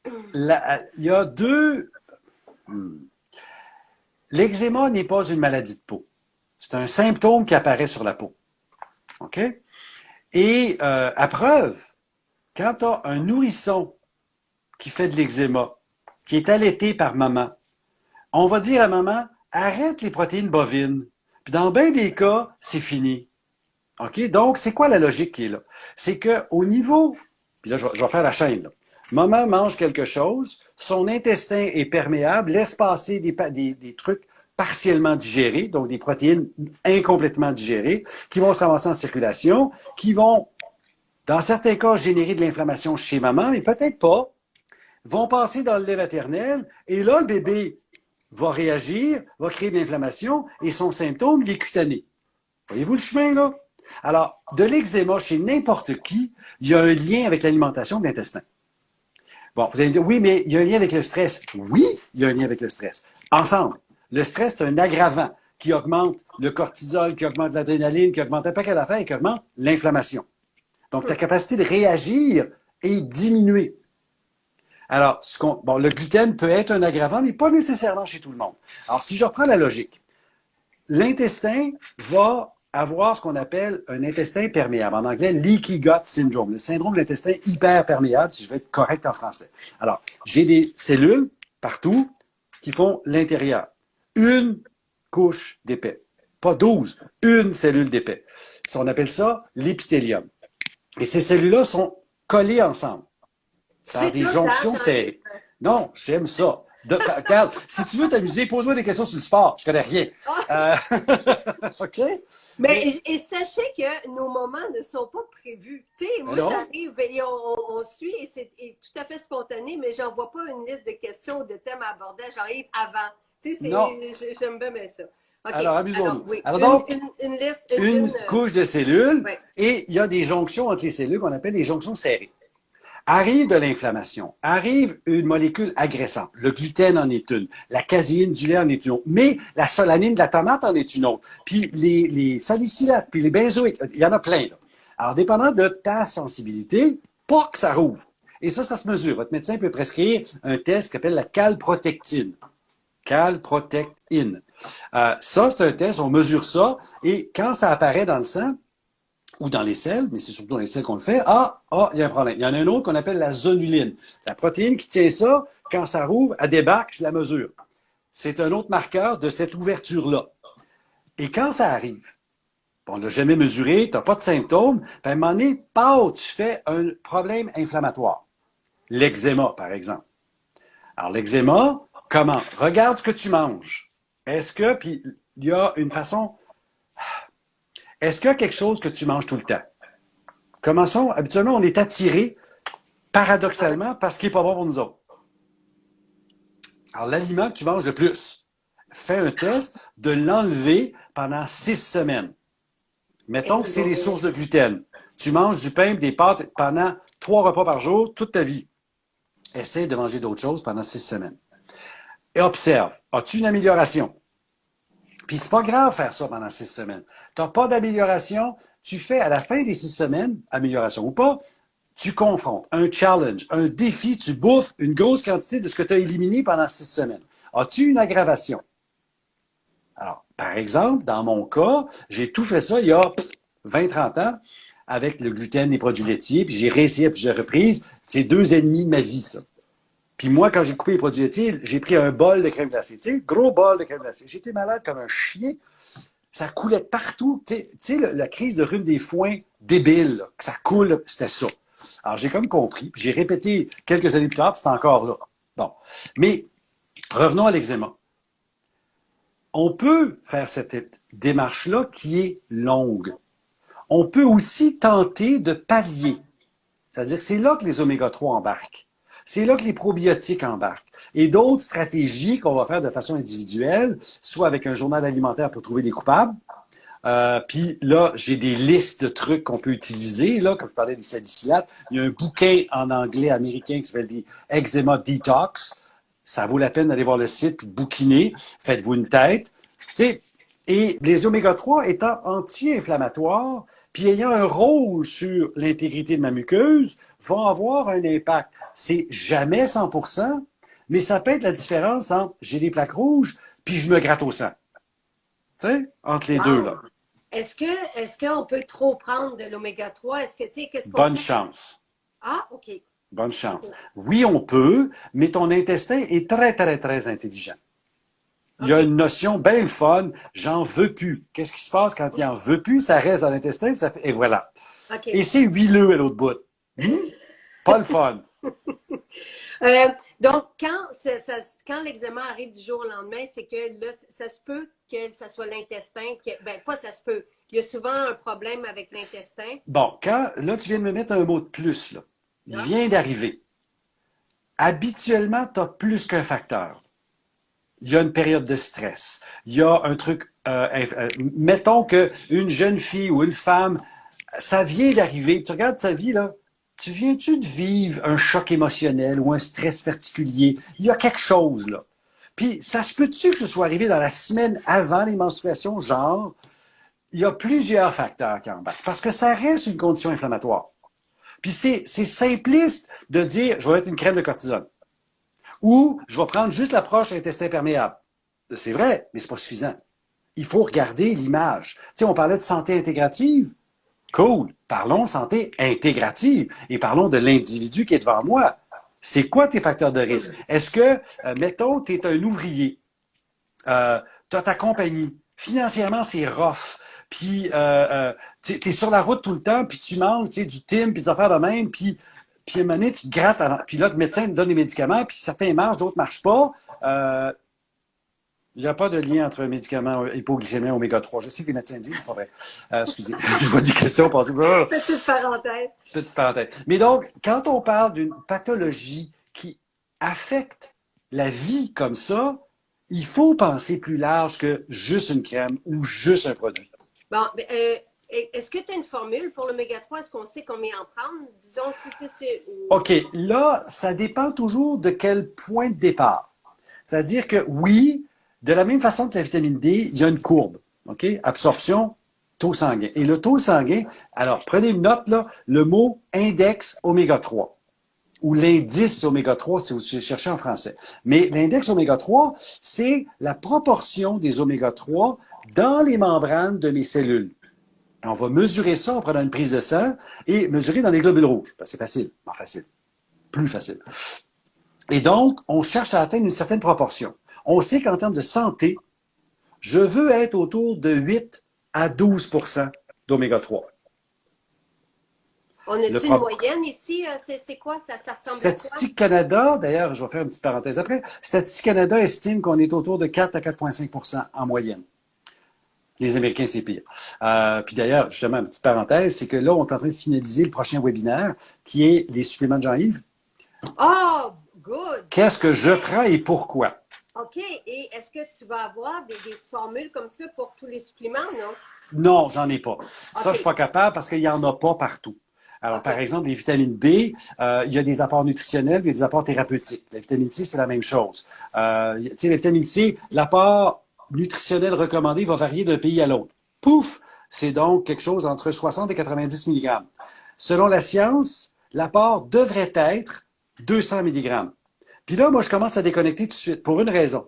il y a deux. L'eczéma n'est pas une maladie de peau. C'est un symptôme qui apparaît sur la peau. OK? Et à preuve, quand tu as un nourrisson qui fait de l'eczéma, qui est allaité par maman, on va dire à maman, arrête les protéines bovines. Puis dans bien des cas, c'est fini. OK? Donc, c'est quoi la logique qui est là? C'est qu'au niveau, puis là, je vais faire la chaîne, là. Maman mange quelque chose, son intestin est perméable, laisse passer des trucs partiellement digérées, donc des protéines incomplètement digérées, qui vont se ramasser en circulation, qui vont, dans certains cas, générer de l'inflammation chez maman, mais peut-être pas, vont passer dans le lait maternel, et là, le bébé va réagir, va créer de l'inflammation, et son symptôme, il est cutané. Voyez-vous le chemin, là? Alors, de l'eczéma chez n'importe qui, il y a un lien avec l'alimentation de l'intestin. Bon, vous allez me dire, oui, mais il y a un lien avec le stress. Oui, il y a un lien avec le stress. Ensemble. Le stress, c'est un aggravant qui augmente le cortisol, qui augmente l'adrénaline, qui augmente un paquet d'affaires et qui augmente l'inflammation. Donc, ta capacité de réagir est diminuée. Alors, bon, le gluten peut être un aggravant, mais pas nécessairement chez tout le monde. Alors, si je reprends la logique, l'intestin va avoir ce qu'on appelle un intestin perméable. En anglais, leaky gut syndrome, le syndrome de l'intestin hyperperméable, si je veux être correct en français. Alors, j'ai des cellules partout qui font l'intérieur. Une couche d'épais. Pas 12, une cellule d'épais. On appelle ça l'épithélium. Et ces cellules-là sont collées ensemble. Par des jonctions serrées. Non, j'aime ça. Regarde, si tu veux t'amuser, pose-moi des questions sur le sport. Je connais rien. OK? Mais et sachez que nos moments ne sont pas prévus. Tu sais, moi, j'arrive et on suit et c'est tout à fait spontané, mais j'en vois pas une liste de questions ou de thèmes à aborder. J'arrive avant. Tu sais, j'aime bien ça. Okay. Alors, amusons-nous. Oui. Alors, donc, une couche de cellules, ouais. Et il y a des jonctions entre les cellules qu'on appelle des jonctions serrées. Arrive de l'inflammation, arrive une molécule agressante. Le gluten en est une, la caséine du lait en est une autre, mais la solanine de la tomate en est une autre. Puis les salicylates, puis les benzoïques, il y en a plein. Là. Alors, dépendant de ta sensibilité, pas que ça rouvre. Et ça se mesure. Votre médecin peut prescrire un test qui s'appelle la calprotectine. Calprotectine. Ça, c'est un test, on mesure ça, et quand ça apparaît dans le sang, ou dans les selles, mais c'est surtout dans les selles qu'on le fait, il y a un problème. Il y en a un autre qu'on appelle la zonuline. La protéine qui tient ça, quand ça rouvre, elle débarque, je la mesure. C'est un autre marqueur de cette ouverture-là. Et quand ça arrive, on ne l'a jamais mesuré, tu n'as pas de symptômes, puis à un moment donné, tu fais un problème inflammatoire. L'eczéma, par exemple. Alors, l'eczéma, comment? Regarde ce que tu manges. Puis il y a une façon... Est-ce qu'il y a quelque chose que tu manges tout le temps? Commençons, habituellement, on est attiré, paradoxalement, parce qu'il n'est pas bon pour nous autres. Alors, l'aliment que tu manges le plus, fais un test de l'enlever pendant 6 semaines. Mettons que c'est les sources de gluten. Tu manges du pain et des pâtes pendant 3 repas par jour, toute ta vie. Essaie de manger d'autres choses pendant 6 semaines. Et observe. As-tu une amélioration? Puis c'est pas grave faire ça pendant 6 semaines. Tu n'as pas d'amélioration, tu fais à la fin des 6 semaines, amélioration ou pas, tu confrontes un challenge, un défi, tu bouffes une grosse quantité de ce que tu as éliminé pendant 6 semaines. As-tu une aggravation? Alors, par exemple, dans mon cas, j'ai tout fait ça il y a 20-30 ans avec le gluten, les produits laitiers, puis j'ai réessayé à plusieurs reprises. C'est 2 ennemis de ma vie, ça. Puis moi, quand j'ai coupé les produits laitiers, j'ai pris un bol de crème glacée. Tu sais, gros bol de crème glacée. J'étais malade comme un chien. Ça coulait partout. Tu sais, la crise de rhume des foins débile, là, que ça coule, c'était ça. Alors, j'ai comme compris. J'ai répété quelques années plus tard, puis c'était encore là. Bon. Mais revenons à l'eczéma. On peut faire cette démarche-là qui est longue. On peut aussi tenter de pallier. C'est-à-dire que c'est là que les oméga-3 embarquent. C'est là que les probiotiques embarquent. Et d'autres stratégies qu'on va faire de façon individuelle, soit avec un journal alimentaire pour trouver des coupables. Puis là, j'ai des listes de trucs qu'on peut utiliser. Là, comme je parlais des salicylates, il y a un bouquin en anglais américain qui s'appelle « Eczema Detox ». Ça vaut la peine d'aller voir le site puis de bouquiner. Faites-vous une tête. T'sais, et les oméga-3 étant anti-inflammatoires, puis ayant un rôle sur l'intégrité de ma muqueuse, vont avoir un impact. C'est jamais 100%, mais ça peut être la différence entre j'ai des plaques rouges puis je me gratte au sang. Tu sais, entre les deux, là. Est-ce qu'on peut trop prendre de l'oméga-3? Est-ce que, tu sais, qu'est-ce qu'on Bonne fait? chance. Ah, OK. Bonne chance. Oui, on peut, mais ton intestin est très, très, très intelligent. Il y a une notion bien le fun, j'en veux plus. Qu'est-ce qui se passe quand il en veut plus? Ça reste dans l'intestin, et voilà. Okay. Et c'est huileux à l'autre bout. Pas le fun. Donc, quand l'eczéma arrive du jour au lendemain, c'est que là, ça se peut que ça soit l'intestin. Ben, pas ça se peut. Il y a souvent un problème avec l'intestin. Bon, là, tu viens de me mettre un mot de plus, là. Il Ah, vient d'arriver. Habituellement, tu as plus qu'un facteur. Il y a une période de stress. Il y a un truc, mettons qu'une jeune fille ou une femme, ça vient d'arriver. Tu regardes ta vie, là. Tu viens-tu de vivre un choc émotionnel ou un stress particulier? Il y a quelque chose, là. Puis, ça se peut-tu que ce soit arrivé dans la semaine avant les menstruations, genre, il y a plusieurs facteurs qui embarquent, parce que ça reste une condition inflammatoire. Puis c'est simpliste de dire, je vais mettre une crème de cortisone. Ou je vais prendre juste l'approche intestin perméable. C'est vrai, mais c'est pas suffisant. Il faut regarder l'image. Tu sais, on parlait de santé intégrative. Cool. Parlons santé intégrative et parlons de l'individu qui est devant moi. C'est quoi tes facteurs de risque? Est-ce que, mettons, tu es un ouvrier, tu as ta compagnie, financièrement, c'est rough, puis tu es sur la route tout le temps, puis tu manges du Tim, puis des affaires de même, puis à un moment donné, tu te grattes, puis là, le médecin te donne des médicaments, puis certains marchent, d'autres ne marchent pas. Il n'y a pas de lien entre un médicament hypoglycémie et oméga 3. Je sais que les médecins disent, c'est pas vrai. Excusez, je vois des questions passer. petite parenthèse. Petite parenthèse. Mais donc, quand on parle d'une pathologie qui affecte la vie comme ça, il faut penser plus large que juste une crème ou juste un produit. Bon, est-ce que tu as une formule pour l'oméga 3? Est-ce qu'on sait combien en prendre? Disons, OK. Là, ça dépend toujours de quel point de départ. C'est-à-dire que oui, de la même façon que la vitamine D, il y a une courbe. OK? Absorption, taux sanguin. Et le taux sanguin, alors prenez une note là, le mot index oméga 3 ou l'indice oméga 3 si vous cherchez en français. Mais l'index oméga 3, c'est la proportion des oméga 3 dans les membranes de mes cellules. On va mesurer ça en prenant une prise de sang et mesurer dans les globules rouges. C'est facile. Non, facile. Plus facile. Et donc, on cherche à atteindre une certaine proportion. On sait qu'en termes de santé, je veux être autour de 8 à 12 d'oméga 3. On a-t-il une moyenne ici? C'est quoi? Ça ressemble Statistique Canada, d'ailleurs, je vais faire une petite parenthèse après. Statistique Canada estime qu'on est autour de 4 à 4,5 en moyenne. Les Américains, c'est pire. Puis d'ailleurs, justement, une petite parenthèse, c'est que là, on est en train de finaliser le prochain webinaire, qui est les suppléments de Jean-Yves. Oh, good! Qu'est-ce que je prends et pourquoi? OK. Et est-ce que tu vas avoir des formules comme ça pour tous les suppléments, non? Non, j'en ai pas. Okay. Ça, je ne suis pas capable parce qu'il n'y en a pas partout. Alors, par exemple, les vitamines B, il y a des apports nutritionnels, il y a des apports thérapeutiques. La vitamine C, c'est la même chose. Tu sais, la vitamine C, l'apport nutritionnel recommandé va varier d'un pays à l'autre. Pouf! C'est donc quelque chose entre 60 et 90 mg. Selon la science, l'apport devrait être 200 mg. Puis là, moi, je commence à déconnecter tout de suite pour une raison.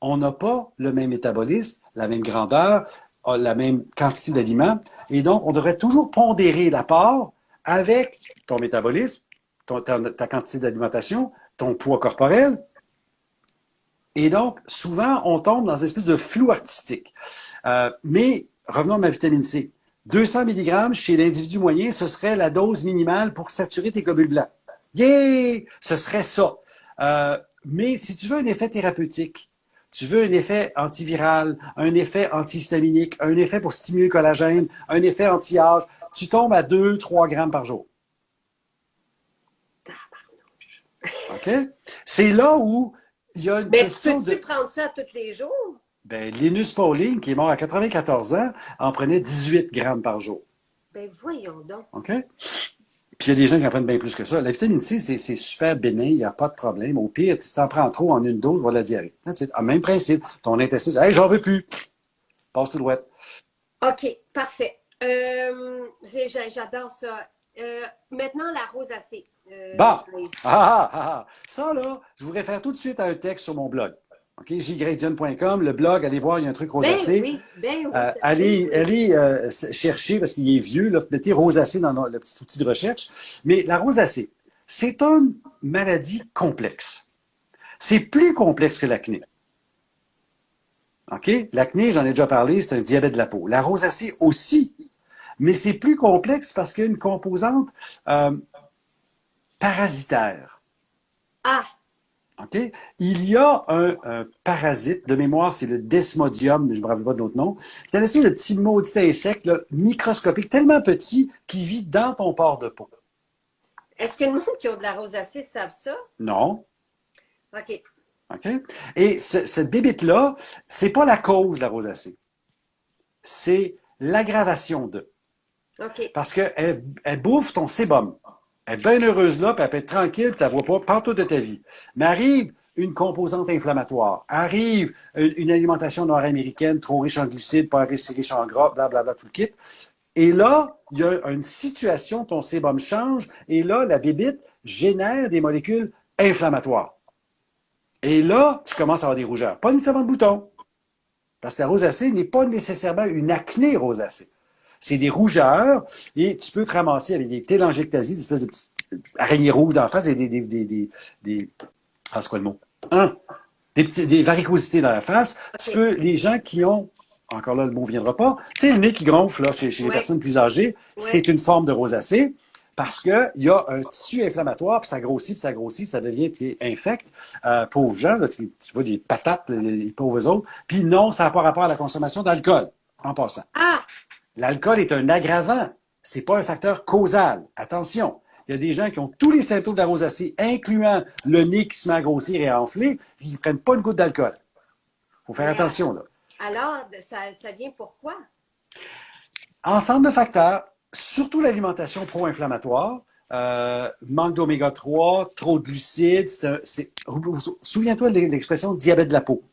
On n'a pas le même métabolisme, la même grandeur, la même quantité d'aliments. Et donc, on devrait toujours pondérer l'apport avec ton métabolisme, ta quantité d'alimentation, ton poids corporel. Et donc, souvent, on tombe dans une espèce de flou artistique. Mais, revenons à ma vitamine C. 200 mg chez l'individu moyen, ce serait la dose minimale pour saturer tes globules blancs. Yeah! Ce serait ça. Mais si tu veux un effet thérapeutique, tu veux un effet antiviral, un effet antihistaminique, un effet pour stimuler le collagène, un effet anti-âge, tu tombes à 2-3 grammes par jour. OK? C'est là où il y a une question de... Mais peux-tu prendre ça tous les jours? Ben, Linus Pauling, qui est mort à 94 ans, en prenait 18 grammes par jour. Ben, voyons donc. OK? Puis il y a des gens qui en prennent bien plus que ça. La vitamine C, c'est super bénin, il n'y a pas de problème. Au pire, si tu en prends trop en une dose, tu vas de la diarrhée. Même principe. Ton intestin, hey, j'en veux plus. Passe tout droit. OK, parfait. J'adore ça. Maintenant, la rosacée. Bon. Ça, là, je vous réfère tout de suite à un texte sur mon blog. OK, jgradian.com, le blog, allez voir, il y a un truc rosacée. Ben oui. Allez chercher, parce qu'il est vieux, là, mettez rosacée dans le petit outil de recherche. Mais la rosacée, c'est une maladie complexe. C'est plus complexe que l'acné. OK? L'acné, j'en ai déjà parlé, c'est un diabète de la peau. La rosacée aussi. Mais c'est plus complexe parce qu'il y a une composante parasitaire. Ah! OK? Il y a un parasite, de mémoire, c'est le Desmodium, mais je ne me rappelle pas de l'autre nom. C'est un espèce de petit maudit insecte là, microscopique, tellement petit, qui vit dans ton port de peau. Est-ce que le monde qui a de la rosacée savent ça? Non. OK. OK? Et cette bébite-là, c'est pas la cause de la rosacée. C'est l'aggravation de. OK. Parce qu'elle bouffe ton sébum. Elle est bien heureuse là, puis elle peut être tranquille, puis tu ne la vois pas partout de ta vie. Mais arrive une composante inflammatoire, arrive une alimentation nord-américaine trop riche en glucides, pas riche en gras, blablabla, tout le kit. Et là, il y a une situation, ton sébum change, et là, la bébite génère des molécules inflammatoires. Et là, tu commences à avoir des rougeurs. Pas nécessairement de boutons, parce que la rosacée n'est pas nécessairement une acné rosacée. C'est des rougeurs et tu peux te ramasser avec des télangiectasies, des espèces de petites araignées rouges en face, c'est quoi le mot? Des varicosités dans la face. Tu OK. peux, les gens qui ont, encore là, le mot ne viendra pas, tu sais, le nez qui gonfle là, chez les Ouais. personnes plus âgées, Ouais. c'est une forme de rosacée parce qu'il y a un tissu inflammatoire, puis ça grossit, puis ça grossit, puis ça devient infect. Pauvres gens, là, tu vois des patates, les pauvres autres. Puis non, ça n'a pas rapport à la consommation d'alcool, en passant. Ah! L'alcool est un aggravant. C'est pas un facteur causal. Attention. Il y a des gens qui ont tous les symptômes de la rosacée, incluant le nez qui se met à grossir et à enfler, et qui ne prennent pas une goutte d'alcool. Il faut faire Mais attention, là. alors, ça vient pourquoi? Ensemble de facteurs, surtout l'alimentation pro-inflammatoire, manque d'oméga 3, trop de glucides, souviens-toi de l'expression diabète de la peau.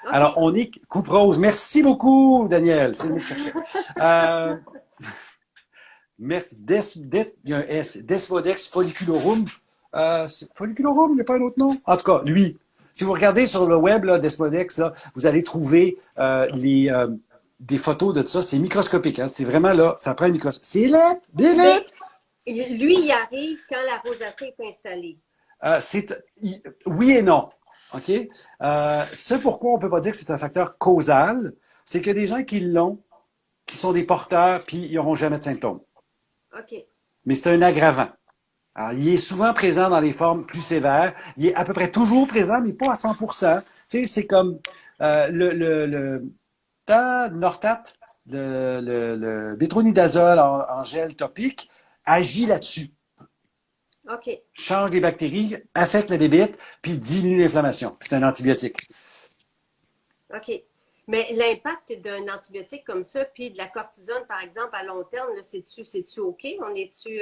OK. Alors, on est coupe rose. Merci beaucoup, Daniel. C'est le mot que je cherchais. Merci. Il y a un S. Desmodex folliculorum. Folliculorum, il n'y a pas un autre nom? En tout cas, lui. Si vous regardez sur le web, là, Desmodex, là, vous allez trouver des photos de ça. C'est microscopique. Hein. C'est vraiment là, ça prend un microscope. C'est lettre, des Mais lettres. lui, il arrive quand la rosacée est installée. Oui et non. OK? Ce pourquoi on ne peut pas dire que c'est un facteur causal, c'est qu'il y a des gens qui l'ont, qui sont des porteurs, puis ils n'auront jamais de symptômes. OK. Mais c'est un aggravant. Alors, il est souvent présent dans les formes plus sévères. Il est à peu près toujours présent, mais pas à 100%. Tu sais, c'est comme le Nortat, le bétronidazole en gel topique, agit là-dessus. OK. Change les bactéries, affecte la bébite, puis diminue l'inflammation. C'est un antibiotique. OK. Mais l'impact d'un antibiotique comme ça, puis de la cortisone, par exemple, à long terme, c'est-tu OK? On est-tu.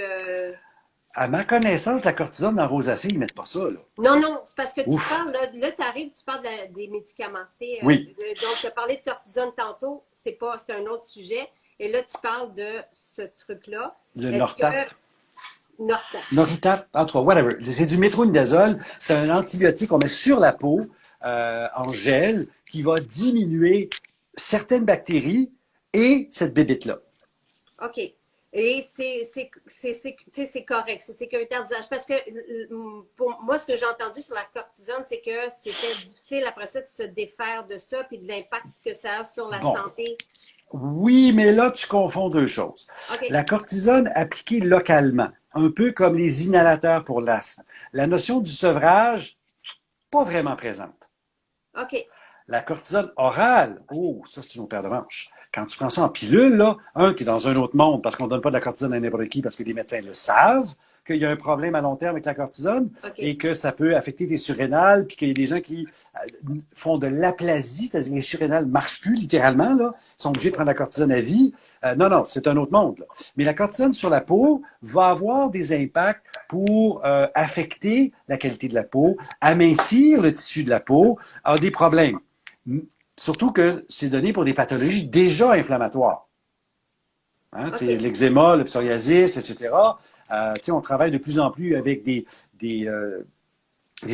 À ma connaissance, la cortisone dans la rosacée, ils ne mettent pas ça, là. Non, non, c'est parce que tu Ouf. parles, là tu arrives, tu parles des médicaments. Oui. Donc, tu as parlé de cortisone tantôt, c'est un autre sujet. Et là, tu parles de ce truc-là. Le Nortat. Nortat. Noritat, en tout cas, whatever. C'est du métronidazole. C'est un antibiotique qu'on met sur la peau en gel qui va diminuer certaines bactéries et cette bébite-là. OK. Et c'est correct, c'est sécuritaire d'usage. Parce que pour moi, ce que j'ai entendu sur la cortisone, c'est que c'était difficile après ça de se défaire de ça puis de l'impact que ça a sur la santé. Oui, mais là, tu confonds deux choses. Okay. La cortisone appliquée localement, un peu comme les inhalateurs pour l'asthme. La notion du sevrage, pas vraiment présente. OK. La cortisone orale, oh, ça, c'est une autre paire de manches. Quand tu prends ça en pilule, là, tu es dans un autre monde parce qu'on ne donne pas de la cortisone à n'importe qui parce que les médecins le savent qu'il y a un problème à long terme avec la cortisone et que ça peut affecter tes surrénales, puis qu'il y a des gens qui font de l'aplasie, c'est-à-dire que les surrénales ne marchent plus littéralement, là, ils sont obligés de prendre la cortisone à vie. Non, c'est un autre monde. Là. Mais la cortisone sur la peau va avoir des impacts pour affecter la qualité de la peau, amincir le tissu de la peau, avoir des problèmes. Surtout que c'est donné pour des pathologies déjà inflammatoires. Hein, okay. L'eczéma, le psoriasis, etc. On travaille de plus en plus avec des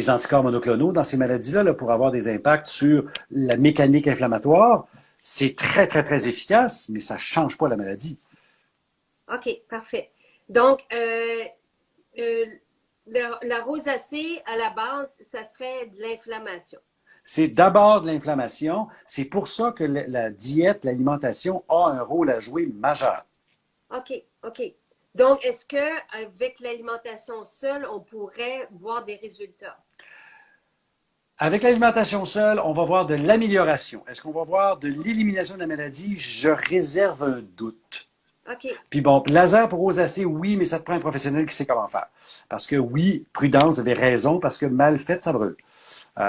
anticorps monoclonaux dans ces maladies-là là, pour avoir des impacts sur la mécanique inflammatoire. C'est très, très, très efficace, mais ça ne change pas la maladie. OK, parfait. Donc, la rosacée, à la base, ça serait de l'inflammation. C'est d'abord de l'inflammation. C'est pour ça que la diète, l'alimentation a un rôle à jouer majeur. OK, OK. Donc, est-ce qu'avec l'alimentation seule, on pourrait voir des résultats? Avec l'alimentation seule, on va voir de l'amélioration. Est-ce qu'on va voir de l'élimination de la maladie? Je réserve un doute. OK. Puis bon, laser pour rosacée, oui, mais ça te prend un professionnel qui sait comment faire. Parce que oui, prudence, vous avez raison, parce que mal fait, ça brûle.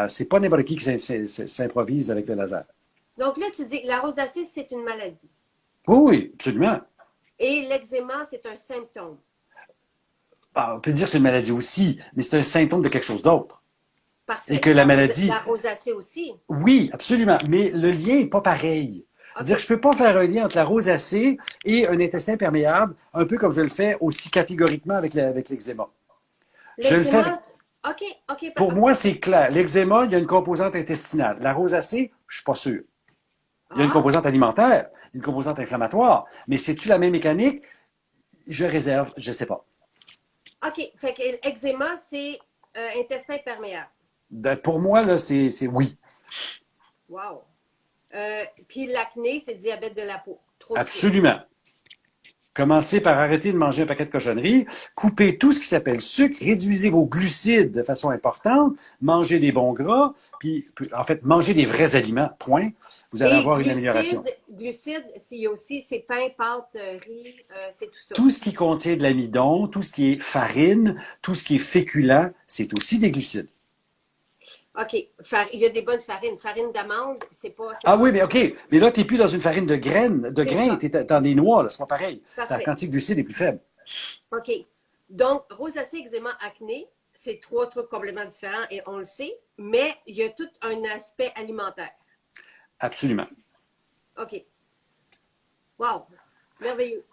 C'est pas n'importe qui s'improvise avec le laser. Donc là, tu dis que la rosacée, c'est une maladie. Oui, oui, absolument. Et l'eczéma, c'est un symptôme. On peut dire que c'est une maladie aussi, mais c'est un symptôme de quelque chose d'autre. Parfait. Et que la maladie... La rosacée aussi. Oui, absolument, mais le lien n'est pas pareil. C'est-à-dire que je ne peux pas faire un lien entre la rosacée et un intestin perméable, un peu comme je le fais aussi catégoriquement avec l'eczéma. Je le fais. OK, OK. Pour moi, c'est clair. L'eczéma, il y a une composante intestinale. La rosacée, je ne suis pas sûr. Il y a une composante alimentaire, une composante inflammatoire, mais c'est-tu la même mécanique? Je réserve, je ne sais pas. OK. Fait que l'eczéma, c'est intestin perméable. Pour moi, là, c'est oui. Wow. Puis l'acné, c'est diabète de la peau. Trop Absolument. Commencez par arrêter de manger un paquet de cochonneries, coupez tout ce qui s'appelle sucre, réduisez vos glucides de façon importante, mangez des bons gras, puis en fait, mangez des vrais aliments, point. Vous allez avoir une amélioration. Glucides, c'est aussi, c'est pain, pâtes, riz, c'est tout ça. Tout ce qui contient de l'amidon, tout ce qui est farine, tout ce qui est féculent, c'est aussi des glucides. OK. Il y a des bonnes farines. Farine d'amande, c'est pas... Ah oui, mais OK. Mais là, tu n'es plus dans une farine de graines, tu es dans des noix, c'est pas pareil. Parfait. La quantité de glucides est plus faible. OK. Donc, rosacée, eczéma, acné, c'est trois trucs complètement différents et on le sait, mais il y a tout un aspect alimentaire. Absolument. OK. Wow. Merveilleux.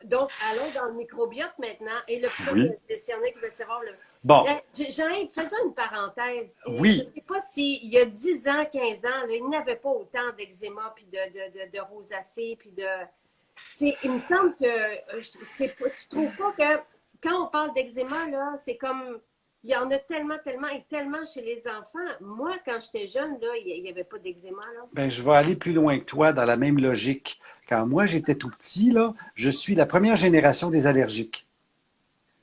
Donc, allons dans le microbiote maintenant. Et le premier, s'il y en a qui veulent savoir, bon. Faisons une parenthèse. Oui. Je ne sais pas s'il y a 10 ans, 15 ans, là, il n'y avait pas autant d'eczéma, puis de rosacée, puis de... Il me semble que... tu trouves pas que quand on parle d'eczéma, là, c'est comme... Il y en a tellement chez les enfants. Moi, quand j'étais jeune, là, il n'y avait pas d'eczéma, là. Ben, je vais aller plus loin que toi dans la même logique. Quand moi, j'étais tout petit, là, je suis la première génération des allergiques.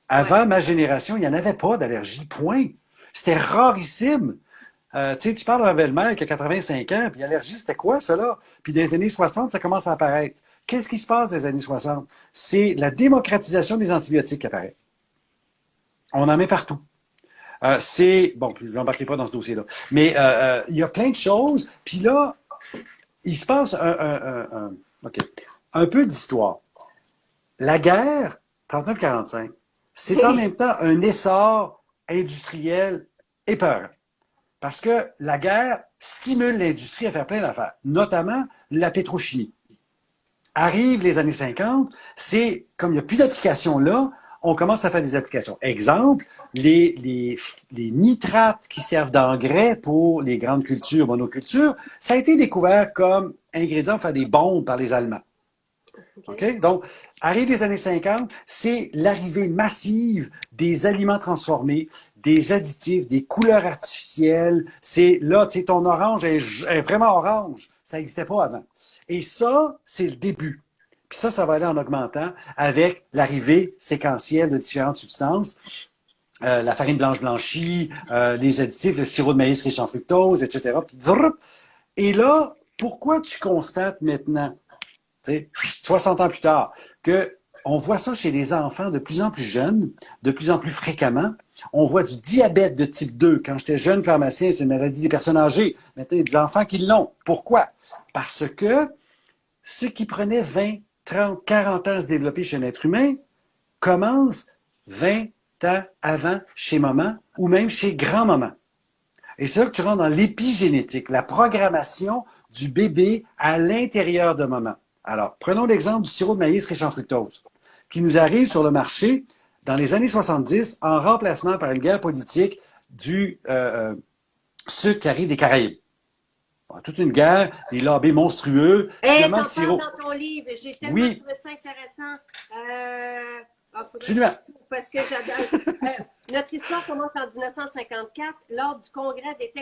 Avant ma génération, il n'y en avait pas d'allergie, point. C'était rarissime. Tu sais, tu parles de ma belle-mère qui a 85 ans, puis l'allergie, c'était quoi, ça, là? Puis dans les années 60, ça commence à apparaître. Qu'est-ce qui se passe dans les années 60? C'est la démocratisation des antibiotiques qui apparaît. On en met partout. Bon, je n'embarquerai pas dans ce dossier-là. Mais il y a plein de choses. Puis là, il se passe un peu d'histoire. La guerre, 39-45, c'est en même temps un essor industriel épeurant. Parce que la guerre stimule l'industrie à faire plein d'affaires, notamment la pétrochimie. Arrivent les années 50, c'est comme il n'y a plus d'applications là, on commence à faire des applications. Exemple, les nitrates qui servent d'engrais pour les grandes cultures, monocultures, ça a été découvert comme ingrédient pour faire des bombes par les Allemands. Okay? Donc, arrive les années 50, c'est l'arrivée massive des aliments transformés, des additifs, des couleurs artificielles. C'est là, tu sais, ton orange est vraiment orange. Ça n'existait pas avant. Et ça, c'est le début. Puis ça va aller en augmentant avec l'arrivée séquentielle de différentes substances. La farine blanche blanchie, les additifs, le sirop de maïs riche en fructose, etc. Et là, pourquoi tu constates maintenant, 60 ans plus tard, qu'on voit ça chez les enfants de plus en plus jeunes, de plus en plus fréquemment. On voit du diabète de type 2. Quand j'étais jeune pharmacien, c'est une maladie des personnes âgées. Maintenant, il y a des enfants qui l'ont. Pourquoi? Parce que ce qui prenait 20, 30, 40 ans à se développer chez un être humain commence 20 ans avant chez maman ou même chez grand-maman. Et c'est là que tu rentres dans l'épigénétique, la programmation du bébé à l'intérieur de maman. Alors, prenons l'exemple du sirop de maïs riche en fructose, qui nous arrive sur le marché dans les années 70 en remplacement par une guerre politique du sucre qui arrive des Caraïbes. Bon, toute une guerre, des lobbies monstrueux. Finalement, t'en parles dans ton livre. J'ai tellement trouvé ça intéressant. Absolument. Parce que j'adore. Notre histoire commence en 1954 lors du congrès des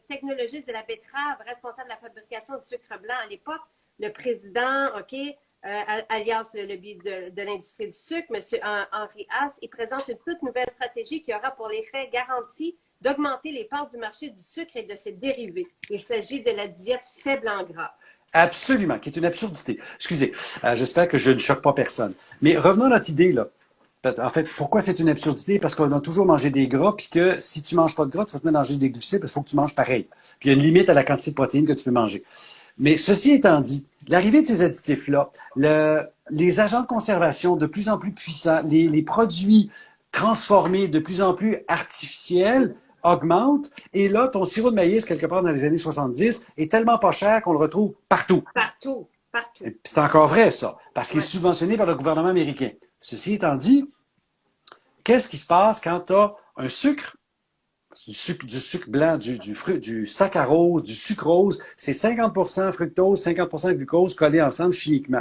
technologistes de la betterave, responsable de la fabrication du sucre blanc à l'époque. Le président, alias le lobby de l'industrie du sucre, M. Henri Haas, il présente une toute nouvelle stratégie qui aura pour l'effet garanti d'augmenter les parts du marché du sucre et de ses dérivés. Il s'agit de la diète faible en gras. Absolument, qui est une absurdité. Excusez, j'espère que je ne choque pas personne. Mais revenons à notre idée, là. En fait, pourquoi c'est une absurdité? Parce qu'on a toujours mangé des gras, puis que si tu manges pas de gras, tu vas te mettre à manger des glucides, parce qu'il faut que tu manges pareil. Puis il y a une limite à la quantité de protéines que tu peux manger. Mais ceci étant dit, l'arrivée de ces additifs-là, les agents de conservation de plus en plus puissants, les produits transformés de plus en plus artificiels augmentent. Et là, ton sirop de maïs, quelque part dans les années 70, est tellement pas cher qu'on le retrouve partout. Partout, partout. Et c'est encore vrai, ça, parce qu'il est Ouais. subventionné par le gouvernement américain. Ceci étant dit, qu'est-ce qui se passe quand tu as un sucre, du sucre blanc, du saccharose, du sucrose, c'est 50% fructose, 50% glucose collés ensemble chimiquement.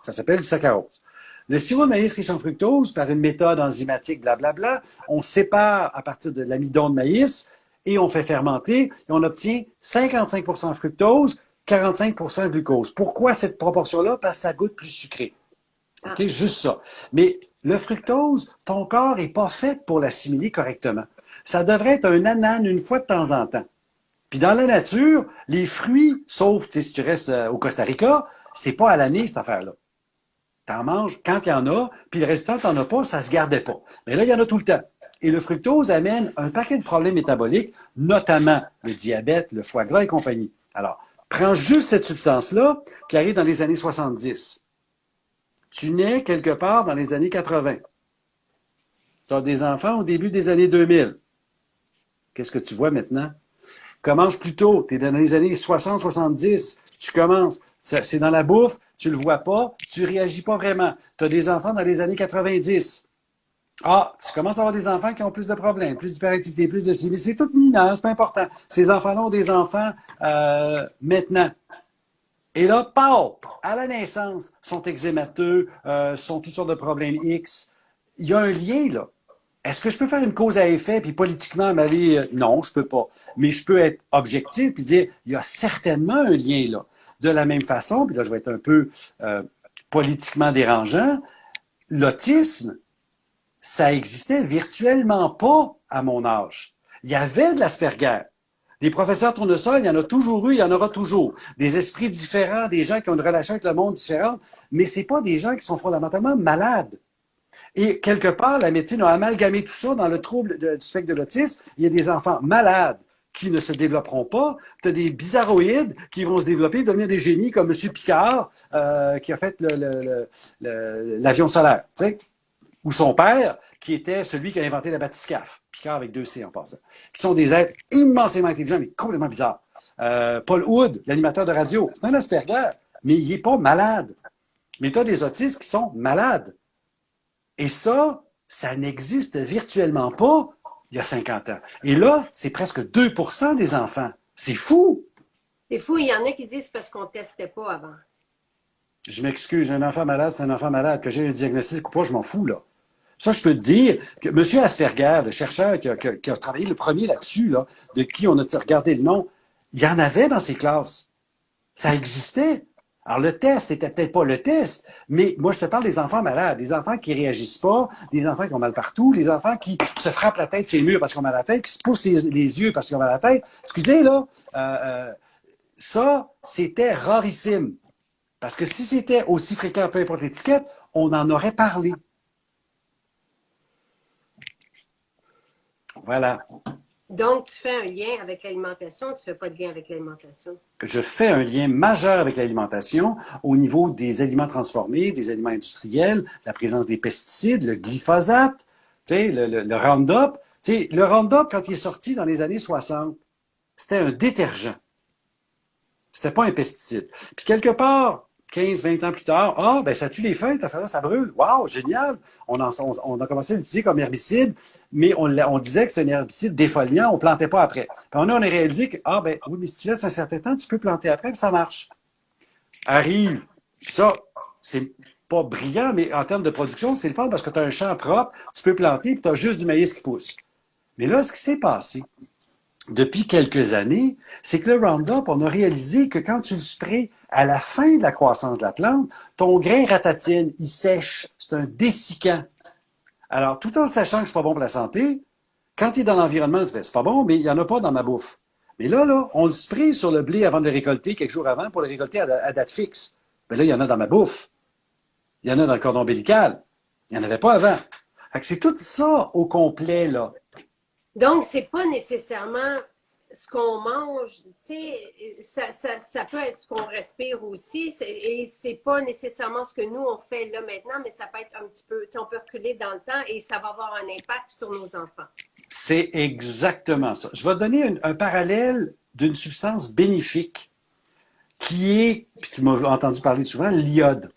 Ça s'appelle du saccharose. Le sirop de maïs riche en fructose, par une méthode enzymatique, blablabla, on sépare à partir de l'amidon de maïs et on fait fermenter et on obtient 55% fructose, 45% glucose. Pourquoi cette proportion-là? Parce que ça goûte plus sucré. OK? Juste ça. Mais le fructose, ton corps n'est pas fait pour l'assimiler correctement. Ça devrait être un anane une fois de temps en temps. Puis dans la nature, les fruits, sauf si tu restes au Costa Rica, c'est pas à l'année cette affaire-là. T'en manges quand il y en a, puis le restant, t'en as pas, ça se gardait pas. Mais là, il y en a tout le temps. Et le fructose amène un paquet de problèmes métaboliques, notamment le diabète, le foie gras et compagnie. Alors, prends juste cette substance-là qui arrive dans les années 70. Tu nais quelque part dans les années 80. Tu as des enfants au début des années 2000. Qu'est-ce que tu vois maintenant? Commence plus tôt. Tu es dans les années 60-70. Tu commences. C'est dans la bouffe. Tu le vois pas. Tu réagis pas vraiment. Tu as des enfants dans les années 90. Ah, tu commences à avoir des enfants qui ont plus de problèmes, plus d'hyperactivité, plus de ci. Mais c'est tout mineur, c'est pas important. Ces enfants-là ont des enfants maintenant. Et là, paf, à la naissance, sont eczémateux, sont toutes sortes de problèmes X. Il y a un lien, là. Est-ce que je peux faire une cause à effet, puis politiquement m'aller... non, je peux pas. Mais je peux être objectif, puis dire, il y a certainement un lien, là. De la même façon, puis là, je vais être un peu politiquement dérangeant, l'autisme, ça existait virtuellement pas à mon âge. Il y avait de l'Asperger. Des professeurs tournesol, il y en a toujours eu, il y en aura toujours. Des esprits différents, des gens qui ont une relation avec le monde différente, mais c'est pas des gens qui sont fondamentalement malades. Et quelque part, la médecine a amalgamé tout ça dans le trouble du spectre de l'autisme. Il y a des enfants malades qui ne se développeront pas. Tu as des bizarroïdes qui vont se développer, devenir des génies comme M. Picard, qui a fait l'avion solaire. Tu sais? Ou son père, qui était celui qui a inventé la bathyscaphe. Picard avec 2 C en passant. Qui sont des êtres immensément intelligents, mais complètement bizarres. Paul Wood, l'animateur de radio, c'est un Asperger, mais il n'est pas malade. Mais tu as des autistes qui sont malades. Et ça n'existe virtuellement pas il y a 50 ans. Et là, c'est presque 2% des enfants. C'est fou! C'est fou, il y en a qui disent parce qu'on ne testait pas avant. Je m'excuse, un enfant malade, c'est un enfant malade. Que j'ai un diagnostic ou pas, je m'en fous, là. Ça, je peux te dire que M. Asperger, le chercheur qui a travaillé le premier là-dessus, là, de qui on a regardé le nom, il y en avait dans ses classes. Ça existait. Alors, le test n'était peut-être pas le test, mais moi, je te parle des enfants malades, des enfants qui réagissent pas, des enfants qui ont mal partout, des enfants qui se frappent la tête sur les murs parce qu'ils ont mal à la tête, qui se poussent les yeux parce qu'ils ont mal à la tête. Excusez, là, ça, c'était rarissime. Parce que si c'était aussi fréquent, peu importe l'étiquette, on en aurait parlé. Voilà. Donc, tu fais un lien avec l'alimentation, tu ne fais pas de lien avec l'alimentation. Je fais un lien majeur avec l'alimentation au niveau des aliments transformés, des aliments industriels, la présence des pesticides, le glyphosate, le Roundup. Le Roundup, quand il est sorti dans les années 60, c'était un détergent. C'était pas un pesticide. Puis quelque part, 15, 20 ans plus tard, ça tue les feuilles, ça brûle. Waouh, génial! On a commencé à l'utiliser comme herbicide, mais on disait que c'est un herbicide défoliant, on ne plantait pas après. Puis on a réalisé que, oui, mais si tu laisses un certain temps, tu peux planter après, puis ça marche. Arrive. Puis ça, c'est pas brillant, mais en termes de production, c'est le fun parce que tu as un champ propre, tu peux planter, puis tu as juste du maïs qui pousse. Mais là, ce qui s'est passé, depuis quelques années, c'est que le Roundup, on a réalisé que quand tu le sprays à la fin de la croissance de la plante, ton grain ratatine, il sèche. C'est un dessicant. Alors, tout en sachant que c'est pas bon pour la santé, Quand tu es dans l'environnement, tu fais, c'est pas bon, mais il n'y en a pas dans ma bouffe. Mais là, on le spray sur le blé avant de le récolter, quelques jours avant, pour le récolter à date fixe. Mais là, il y en a dans ma bouffe. Il y en a dans le cordon ombilical. Il n'y en avait pas avant. Fait que c'est tout ça au complet, là. Donc, c'est pas nécessairement ce qu'on mange, tu sais, ça peut être ce qu'on respire aussi, et c'est pas nécessairement ce que nous, on fait là maintenant, mais ça peut être un petit peu, tu sais, on peut reculer dans le temps et ça va avoir un impact sur nos enfants. C'est exactement ça. Je vais te donner un parallèle d'une substance bénéfique qui est, puis tu m'as entendu parler souvent, l'iode.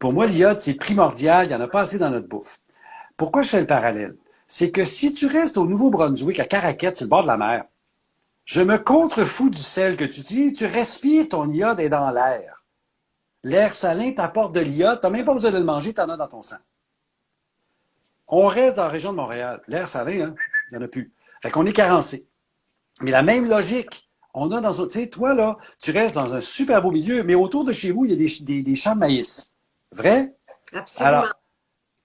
Pour moi, l'iode, c'est primordial, il n'y en a pas assez dans notre bouffe. Pourquoi je fais le parallèle? C'est que si tu restes au Nouveau-Brunswick, à Caraquette, sur le bord de la mer, je me contrefous du sel que tu utilises, tu respires, ton iode est dans l'air. L'air salin t'apporte de l'iode, tu n'as même pas besoin de le manger, tu en as dans ton sang. On reste dans la région de Montréal. L'air salin, hein, il n'y en a plus. Fait qu'on est carencé. Mais la même logique, on a dans un... Tu sais, toi, là, tu restes dans un super beau milieu, mais autour de chez vous, il y a des champs de maïs. Vrai? Absolument. Alors,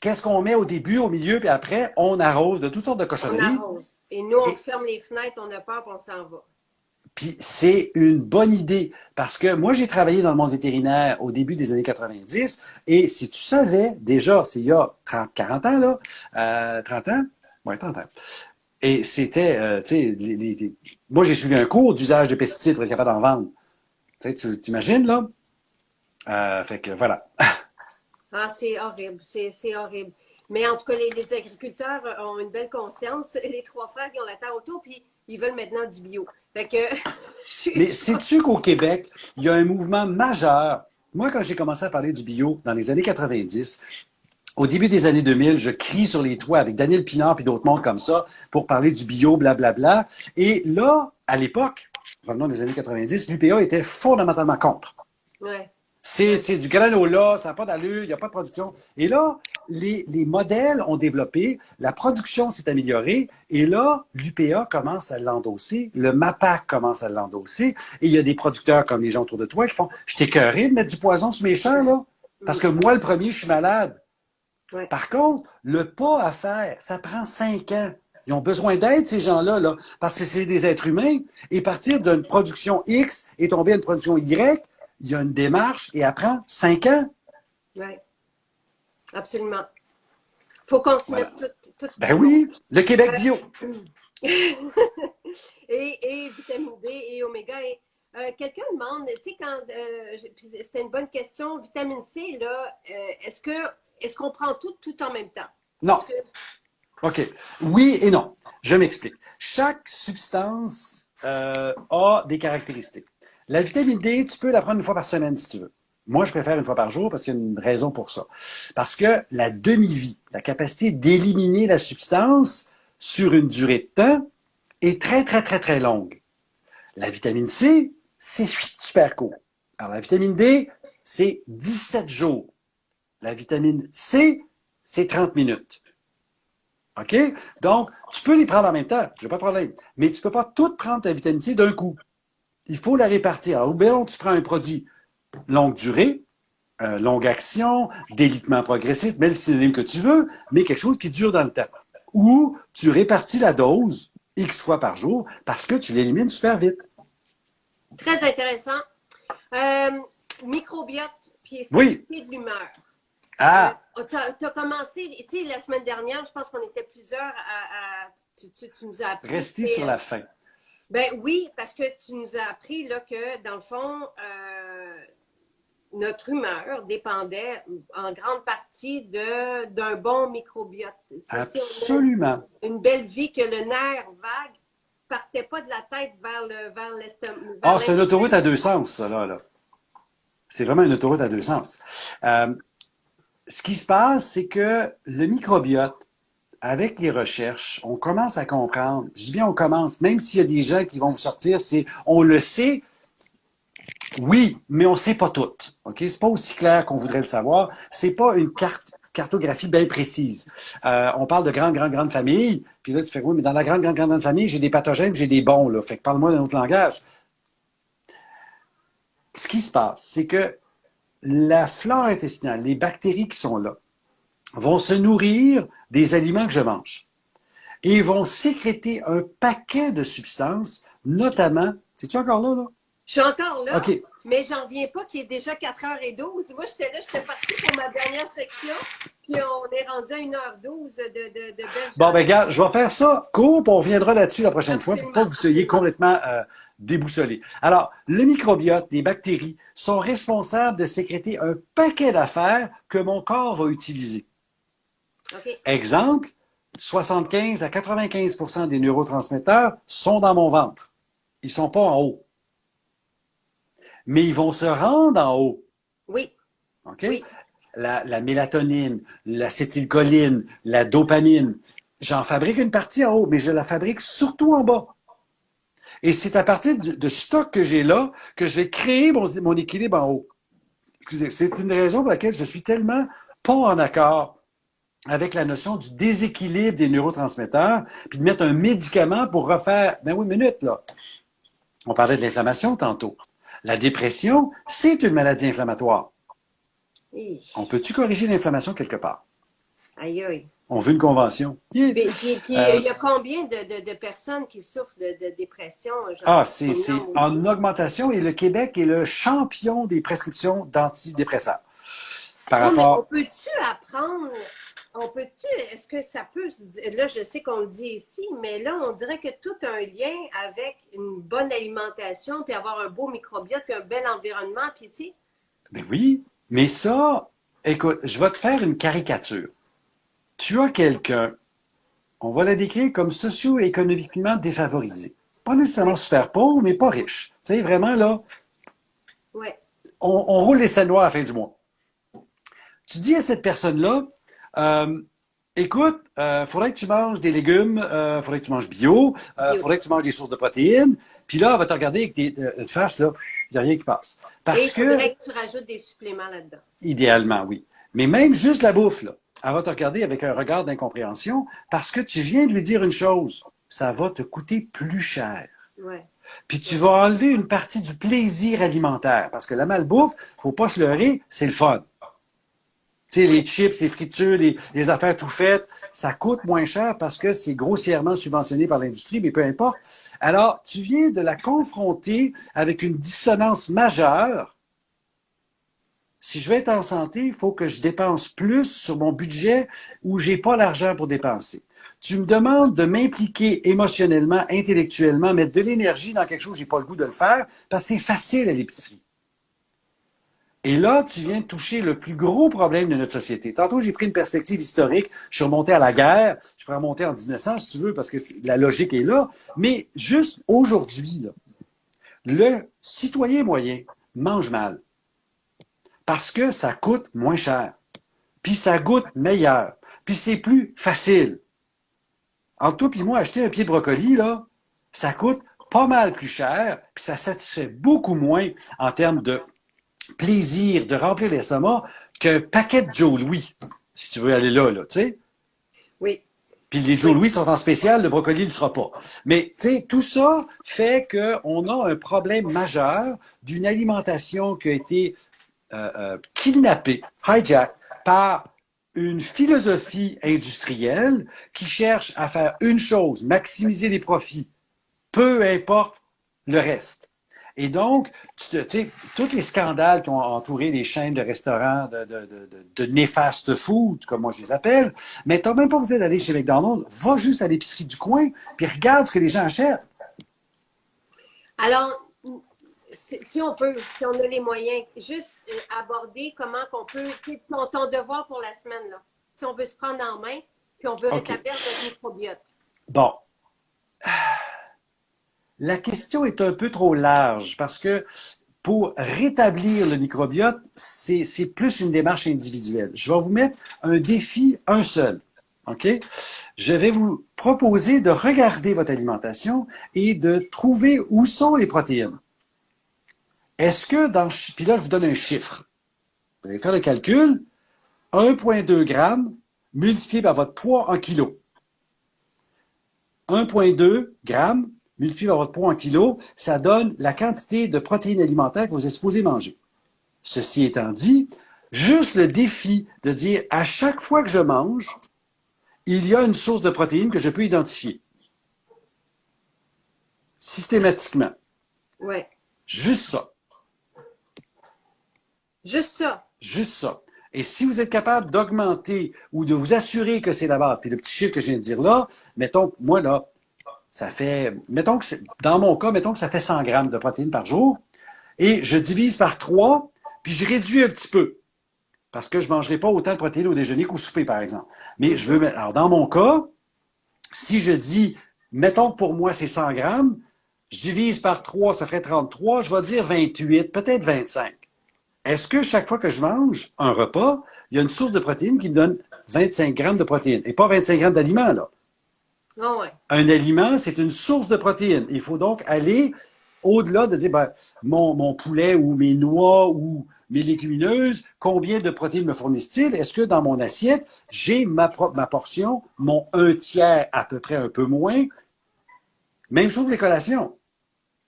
qu'est-ce qu'on met au début, au milieu, puis après, on arrose de toutes sortes de On cochonneries. arrose. Et nous, on ferme les fenêtres, on a peur, puis on s'en va. Puis c'est une bonne idée, parce que moi, j'ai travaillé dans le monde vétérinaire au début des années 90, et si tu savais, déjà, c'est il y a 30, 40 ans, là, 30 ans? Oui, 30 ans. Et c'était, tu sais, moi, j'ai suivi un cours d'usage de pesticides pour être capable d'en vendre. Tu sais, tu t'imagines, là? Fait que voilà. Ah, c'est horrible, c'est horrible. Mais en tout cas, les agriculteurs ont une belle conscience. Les trois frères qui ont la terre autour, puis ils veulent maintenant du bio. Fait que, Mais sais-tu qu'au Québec, il y a un mouvement majeur. Moi, quand j'ai commencé à parler du bio dans les années 90, au début des années 2000, je crie sur les toits avec Daniel Pinard et d'autres mondes comme ça pour parler du bio, blablabla. Et là, à l'époque, revenons des années 90, l'UPA était fondamentalement contre. ouais. C'est du granola, ça n'a pas d'allure, il n'y a pas de production. Et là, les modèles ont développé, la production s'est améliorée, et là, l'UPA commence à l'endosser, le MAPAC commence à l'endosser, et il y a des producteurs comme les gens autour de toi qui font « Je t'écœuré de mettre du poison sur mes champs, là, parce que moi, le premier, je suis malade. Ouais. » Par contre, le pas à faire, ça prend 5 ans. Ils ont besoin d'aide, ces gens-là, là, parce que c'est des êtres humains, et partir d'une production X et tomber à une production Y, il y a une démarche et elle prend 5 ans. Oui, absolument. Il faut qu'on s'y Voilà. mette tout. Ben oui, le Québec bio. et vitamine D et oméga. Et, quelqu'un demande, tu sais, quand c'était une bonne question, vitamine C, là, est-ce qu'on prend tout en même temps? Non. Que... OK. Oui et non. Je m'explique. Chaque substance a des caractéristiques. La vitamine D, tu peux la prendre une fois par semaine si tu veux. Moi, je préfère une fois par jour parce qu'il y a une raison pour ça. Parce que la demi-vie, la capacité d'éliminer la substance sur une durée de temps est très, très, très, très longue. La vitamine C, c'est super court. Alors, la vitamine D, c'est 17 jours. La vitamine C, c'est 30 minutes. OK? Donc, tu peux les prendre en même temps, j'ai pas de problème. Mais tu peux pas toutes prendre ta vitamine C d'un coup. Il faut la répartir. Alors, bien, tu prends un produit longue durée, longue action, délitement progressif, mets le synonyme que tu veux, mais quelque chose qui dure dans le temps. Ou tu répartis la dose X fois par jour parce que tu l'élimines super vite. Très intéressant. Microbiote, puis stabilité de l'humeur. Ah! Tu as commencé, tu sais, la semaine dernière, je pense qu'on était plusieurs tu nous as appris. Restez sur la fin. Ben oui, parce que tu nous as appris là, que, dans le fond, notre humeur dépendait en grande partie d'un bon microbiote. Absolument. Si une belle vie que le nerf vague partait pas de la tête vers l'estomac. Ah, c'est une autoroute à deux sens, ça, là. C'est vraiment une autoroute à deux sens. Ce qui se passe, c'est que le microbiote, avec les recherches, on commence à comprendre. Je dis bien on commence, même s'il y a des gens qui vont vous sortir, on le sait, oui, mais on ne sait pas tout. OK? C'est pas aussi clair qu'on voudrait le savoir. C'est pas une cartographie bien précise. On parle de grande famille, puis là, tu fais, oui, mais dans la grande famille, j'ai des pathogènes, j'ai des bons, là. Fait que parle-moi d'un autre langage. Ce qui se passe, c'est que la flore intestinale, les bactéries qui sont là, vont se nourrir des aliments que je mange. et vont sécréter un paquet de substances, notamment... Es-tu encore là, là? Je suis encore là, OK. mais j'en reviens pas qu'il est déjà 4h12. Moi, j'étais là, j'étais partie pour ma dernière section, puis on est rendu à 1h12 de belle Bon, ben, journée. regarde, je vais faire ça court, puis on reviendra là-dessus la prochaine fois pour Absolument, pas que vous soyez absolument. complètement déboussolés. Alors, le microbiote, les bactéries, sont responsables de sécréter un paquet d'affaires que mon corps va utiliser. OK. Exemple, 75 à 95% des neurotransmetteurs sont dans mon ventre. Ils sont pas en haut. Mais ils vont se rendre en haut. Oui, OK? oui. La mélatonine, l'acétylcholine, la dopamine. J'en fabrique une partie en haut, mais je la fabrique surtout en bas. Et c'est à partir de stock que j'ai là que je vais créer mon équilibre en haut. Excusez, c'est une raison pour laquelle je suis tellement pas en accord avec la notion du déséquilibre des neurotransmetteurs, puis de mettre un médicament pour refaire... Ben oui, minute, là. On parlait de l'inflammation tantôt. La dépression, c'est une maladie inflammatoire. Hi. On peut-tu corriger l'inflammation quelque part? Aïe, aïe. On veut une convention. Yeah. Puis, il y a combien de personnes qui souffrent de dépression? Ah, c'est en augmentation et le Québec est le champion des prescriptions d'antidépresseurs. Par Non, mais on rapport... peut-tu apprendre, est-ce que ça peut se dire, là je sais qu'on le dit ici, mais là on dirait que tout a un lien avec une bonne alimentation, puis avoir un beau microbiote, puis un bel environnement, puis tu sais. Ben oui, mais ça, écoute, je vais te faire une caricature. Tu as quelqu'un, on va la décrire comme socio-économiquement défavorisé. Pas nécessairement super pauvre, mais pas riche. Tu sais, vraiment là, Ouais. on roule les selles noires à la fin du mois. Tu dis à cette personne-là, écoute, faudrait que tu manges des légumes, faudrait que tu manges bio, faudrait que tu manges des sources de protéines, puis là, elle va te regarder avec une face, là, il n'y a rien qui passe. Et Parce il que, faudrait que tu rajoutes des suppléments là-dedans. idéalement, oui. Mais même juste la bouffe, là, elle va te regarder avec un regard d'incompréhension parce que tu viens de lui dire une chose, ça va te coûter plus cher. Ouais. Puis tu vas enlever une partie du plaisir alimentaire parce que la malbouffe, faut pas se leurrer, c'est le fun. Tu sais, les chips, les fritures, les affaires tout faites, ça coûte moins cher parce que c'est grossièrement subventionné par l'industrie, mais peu importe. Alors, tu viens de la confronter avec une dissonance majeure. Si je veux être en santé, il faut que je dépense plus sur mon budget où j'ai pas l'argent pour dépenser. Tu me demandes de m'impliquer émotionnellement, intellectuellement, mettre de l'énergie dans quelque chose où j'ai pas le goût de le faire parce que c'est facile à l'épicerie. Et là, tu viens de toucher le plus gros problème de notre société. Tantôt, j'ai pris une perspective historique. Je suis remonté à la guerre. Je pourrais remonter en 1900, si tu veux, parce que la logique est là. Mais juste aujourd'hui, là, le citoyen moyen mange mal. Parce que ça coûte moins cher. Puis ça goûte meilleur. Puis c'est plus facile. Entre toi et moi, acheter un pied de brocoli, là, ça coûte pas mal plus cher. Puis ça satisfait beaucoup moins en termes de plaisir de remplir l'estomac qu'un paquet de Joe Louis, si tu veux aller là, tu sais. Oui. Puis les Joe Louis sont en spécial, le brocoli ne le sera pas. Mais, tu sais, tout ça fait qu'on a un problème majeur d'une alimentation qui a été kidnappée, hijack, par une philosophie industrielle qui cherche à faire une chose, maximiser les profits, peu importe le reste. Et donc, tu sais, tous les scandales qui ont entouré les chaînes de restaurants de néfast food, comme moi je les appelle, mais tu n'as même pas besoin d'aller chez McDonald's, va juste à l'épicerie du coin, puis regarde ce que les gens achètent. Alors, si on peut, si on a les moyens, juste aborder comment qu'on peut, c'est ton devoir pour la semaine, là. Si on veut se prendre en main, puis on veut rétablir notre microbiote. Bon. La question est un peu trop large parce que pour rétablir le microbiote, c'est plus une démarche individuelle. Je vais vous mettre un défi, un seul. OK? Je vais vous proposer de regarder votre alimentation et de trouver où sont les protéines. Est-ce que puis là, je vous donne un chiffre. Vous allez faire le calcul. 1,2 g multiplié par votre poids en kilos. 1,2 g multiplié par votre poids en kilos, ça donne la quantité de protéines alimentaires que vous êtes supposé manger. Ceci étant dit, juste le défi de dire à chaque fois que je mange, il y a une source de protéines que je peux identifier systématiquement. Ouais. Juste ça. Juste ça. Juste ça. Et si vous êtes capable d'augmenter ou de vous assurer que c'est la base, puis le petit chiffre que je viens de dire là, mettons, moi là, ça fait, mettons que dans mon cas, mettons que ça fait 100 grammes de protéines par jour, et je divise par 3, puis je réduis un petit peu, parce que je ne mangerai pas autant de protéines au déjeuner qu'au souper, par exemple. Mais je veux, alors dans mon cas, si je dis, mettons que pour moi c'est 100 grammes, je divise par 3, ça ferait 33, je vais dire 28, peut-être 25. Est-ce que chaque fois que je mange un repas, il y a une source de protéines qui me donne 25 grammes de protéines, et pas 25 grammes d'aliments, là? Oh, ouais. Un aliment, c'est une source de protéines. Il faut donc aller au-delà de dire, ben, mon poulet ou mes noix ou mes légumineuses, combien de protéines me fournissent-ils? Est-ce que dans mon assiette, j'ai ma portion, mon un tiers à peu près un peu moins? Même chose pour les collations.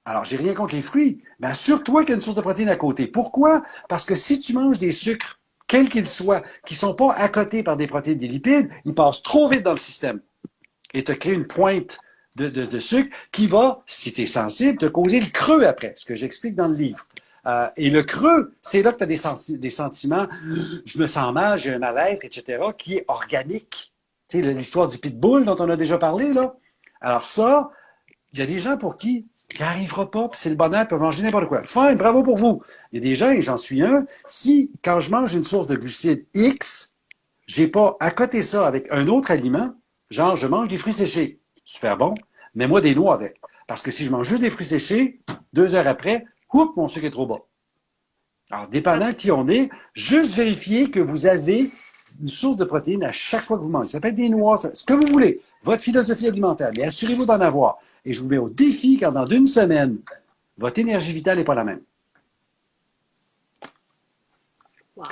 Alors, j'ai rien contre les fruits, mais assure-toi qu'il y a une source de protéines à côté. Pourquoi? Parce que si tu manges des sucres, quels qu'ils soient, qui ne sont pas à côté par des protéines, des lipides, ils passent trop vite dans le système et te créent une pointe de sucre qui va, si tu es sensible, te causer le creux après, ce que j'explique dans le livre. Et le creux, c'est là que tu as des sentiments, je me sens mal, j'ai un mal-être, etc., qui est organique. Tu sais, l'histoire du pitbull dont on a déjà parlé, là. Alors ça, il y a des gens pour qui il n'arrivera pas, puis c'est le bonheur, ils peuvent manger n'importe quoi. Fine, bravo pour vous. Il y a des gens, et j'en suis un, si, quand je mange une source de glucides X, j'ai pas à côté ça avec un autre aliment, genre je mange des fruits séchés, super bon, mets-moi des noix avec. Parce que si je mange juste des fruits séchés, 2 heures après, oups, mon sucre est trop bas. Alors, dépendant qui on est, juste vérifier que vous avez une source de protéines à chaque fois que vous mangez. Ça peut être des noix, ce que vous voulez, votre philosophie alimentaire, mais assurez-vous d'en avoir. Et je vous mets au défi quand dans une semaine, votre énergie vitale n'est pas la même. Wow.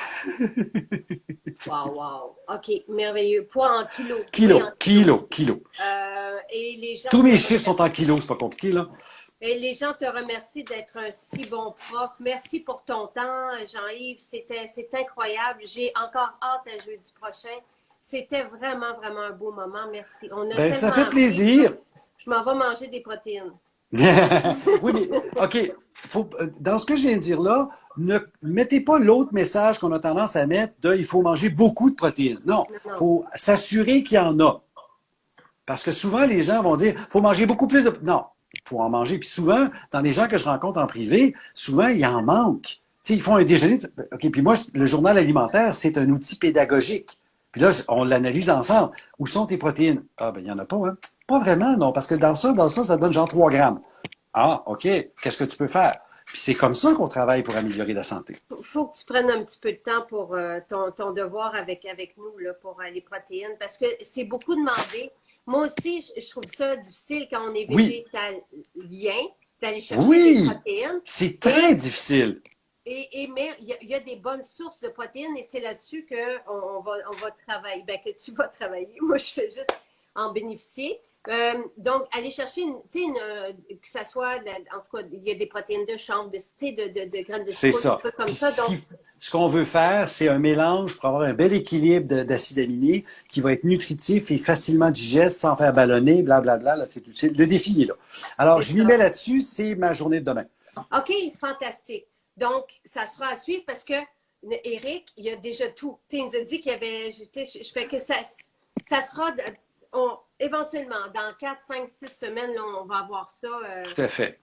Wow, wow. OK, merveilleux. Poids en kilos. Kilo, Oui, en kilo. Et les gens Tous mes chiffres sont en kilos, c'est pas compliqué, là. Et les gens te remercient d'être un si bon prof. Merci pour ton temps, Jean-Yves. C'est incroyable. J'ai encore hâte à jeudi prochain. C'était vraiment, vraiment un beau moment. Merci. On a Ben, ça tellement fait appris. plaisir. Je m'en vais manger des protéines. Oui, mais OK. Dans ce que je viens de dire là, ne mettez pas l'autre message qu'on a tendance à mettre de il faut manger beaucoup de protéines. Non, il Non. faut s'assurer qu'il y en a. Parce que souvent, les gens vont dire il faut manger beaucoup plus de. Non, il faut en manger. Puis souvent, dans les gens que je rencontre en privé, souvent, il en manque. Tu sais, ils font un déjeuner. OK, puis moi, le journal alimentaire, c'est un outil pédagogique. Puis là, on l'analyse ensemble. Où sont tes protéines? Ah, ben, il n'y en a pas, hein? Pas vraiment, non, parce que dans ça, ça donne genre 3 grammes. Ah, OK, qu'est-ce que tu peux faire? Puis c'est comme ça qu'on travaille pour améliorer la santé. Faut que tu prennes un petit peu de temps pour ton devoir avec nous là, pour les protéines, parce que c'est beaucoup demandé. Moi aussi, je trouve ça difficile quand on est Oui, végétalien d'aller chercher des oui, protéines. c'est très difficile. Mais il y a des bonnes sources de protéines et c'est là-dessus qu'on va travailler, ben, que tu vas travailler. Moi, je fais juste en bénéficier. Donc, aller chercher, que ça soit, en tout cas, il y a des protéines de chanvre, de graines de C'est citron, des ça. trucs comme Puis ça. Donc, ce qu'on veut faire, c'est un mélange pour avoir un bel équilibre d'acides aminés qui va être nutritif et facilement digeste sans faire ballonner, blablabla. Là, le défi est là. Alors, c'est je m'y ça. mets là-dessus, c'est ma journée de demain. OK, fantastique. Donc, ça sera à suivre parce que Eric, il a déjà tout. Tu sais, il nous a dit qu'il y avait. Je fais que ça sera. Éventuellement, dans 4, 5, 6 semaines, là, on va avoir ça. Tout à fait.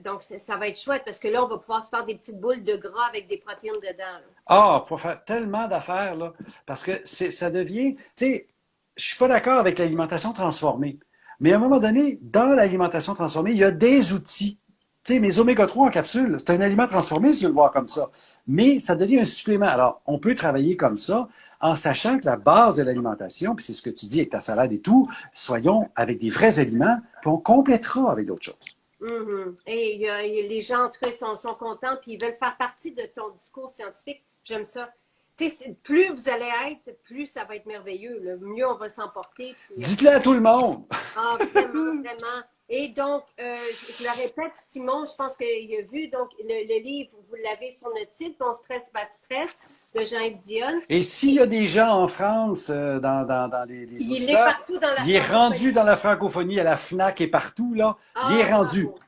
Donc, ça va être chouette parce que là, on va pouvoir se faire des petites boules de gras avec des protéines dedans. Là. Ah, pour faire tellement d'affaires, là, parce que ça devient, tu sais, je suis pas d'accord avec l'alimentation transformée, mais à un moment donné, dans l'alimentation transformée, il y a des outils. Tu sais, mes oméga 3 en capsule, c'est un aliment transformé, si je veux le voir comme ça, mais ça devient un supplément. Alors, on peut travailler comme ça, en sachant que la base de l'alimentation, puis c'est ce que tu dis avec ta salade et tout, soyons avec des vrais aliments, puis on complétera avec d'autres choses. Et les gens, en tout cas, sont contents, puis ils veulent faire partie de ton discours scientifique. J'aime ça. Tu sais, plus vous allez être, plus ça va être merveilleux. Là. Mieux on va s'emporter. Dites-le à tout le monde. Ah, vraiment, vraiment. Et donc, je le répète, Simon, je pense qu'il a vu donc le livre, vous l'avez sur notre site, Ton stress bat stress, de Jean-Yves Dionne. Et s'il y a des gens en France, dans les Il est auditeurs, partout dans la il est rendu francophonie. dans la francophonie, à la FNAC et partout, là. Il Ah, est rendu. bravo.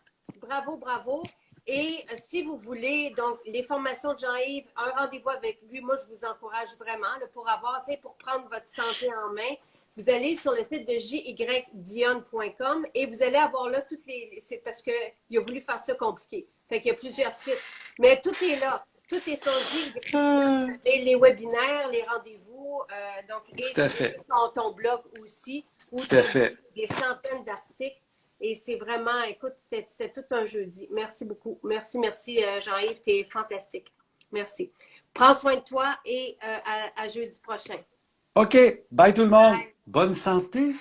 Bravo, bravo. Et si vous voulez, donc, les formations de Jean-Yves, un rendez-vous avec lui, moi, je vous encourage vraiment là, pour avoir, tu sais, pour prendre votre santé en main. Vous allez sur le site de jydionne.com et vous allez avoir là toutes les. C'est parce qu'il a voulu faire ça compliqué. Fait qu'il y a plusieurs sites. Mais tout est là. Tout est sur J. Les webinaires, les rendez-vous, donc, et Tout à fait. ton blog aussi, où Tout à fait. des centaines d'articles. Et c'est vraiment, écoute, c'était tout un jeudi. Merci beaucoup. Merci, Jean-Yves, t'es fantastique. Merci. Prends soin de toi et à jeudi prochain. OK. Bye tout le monde. Bye. Bonne santé.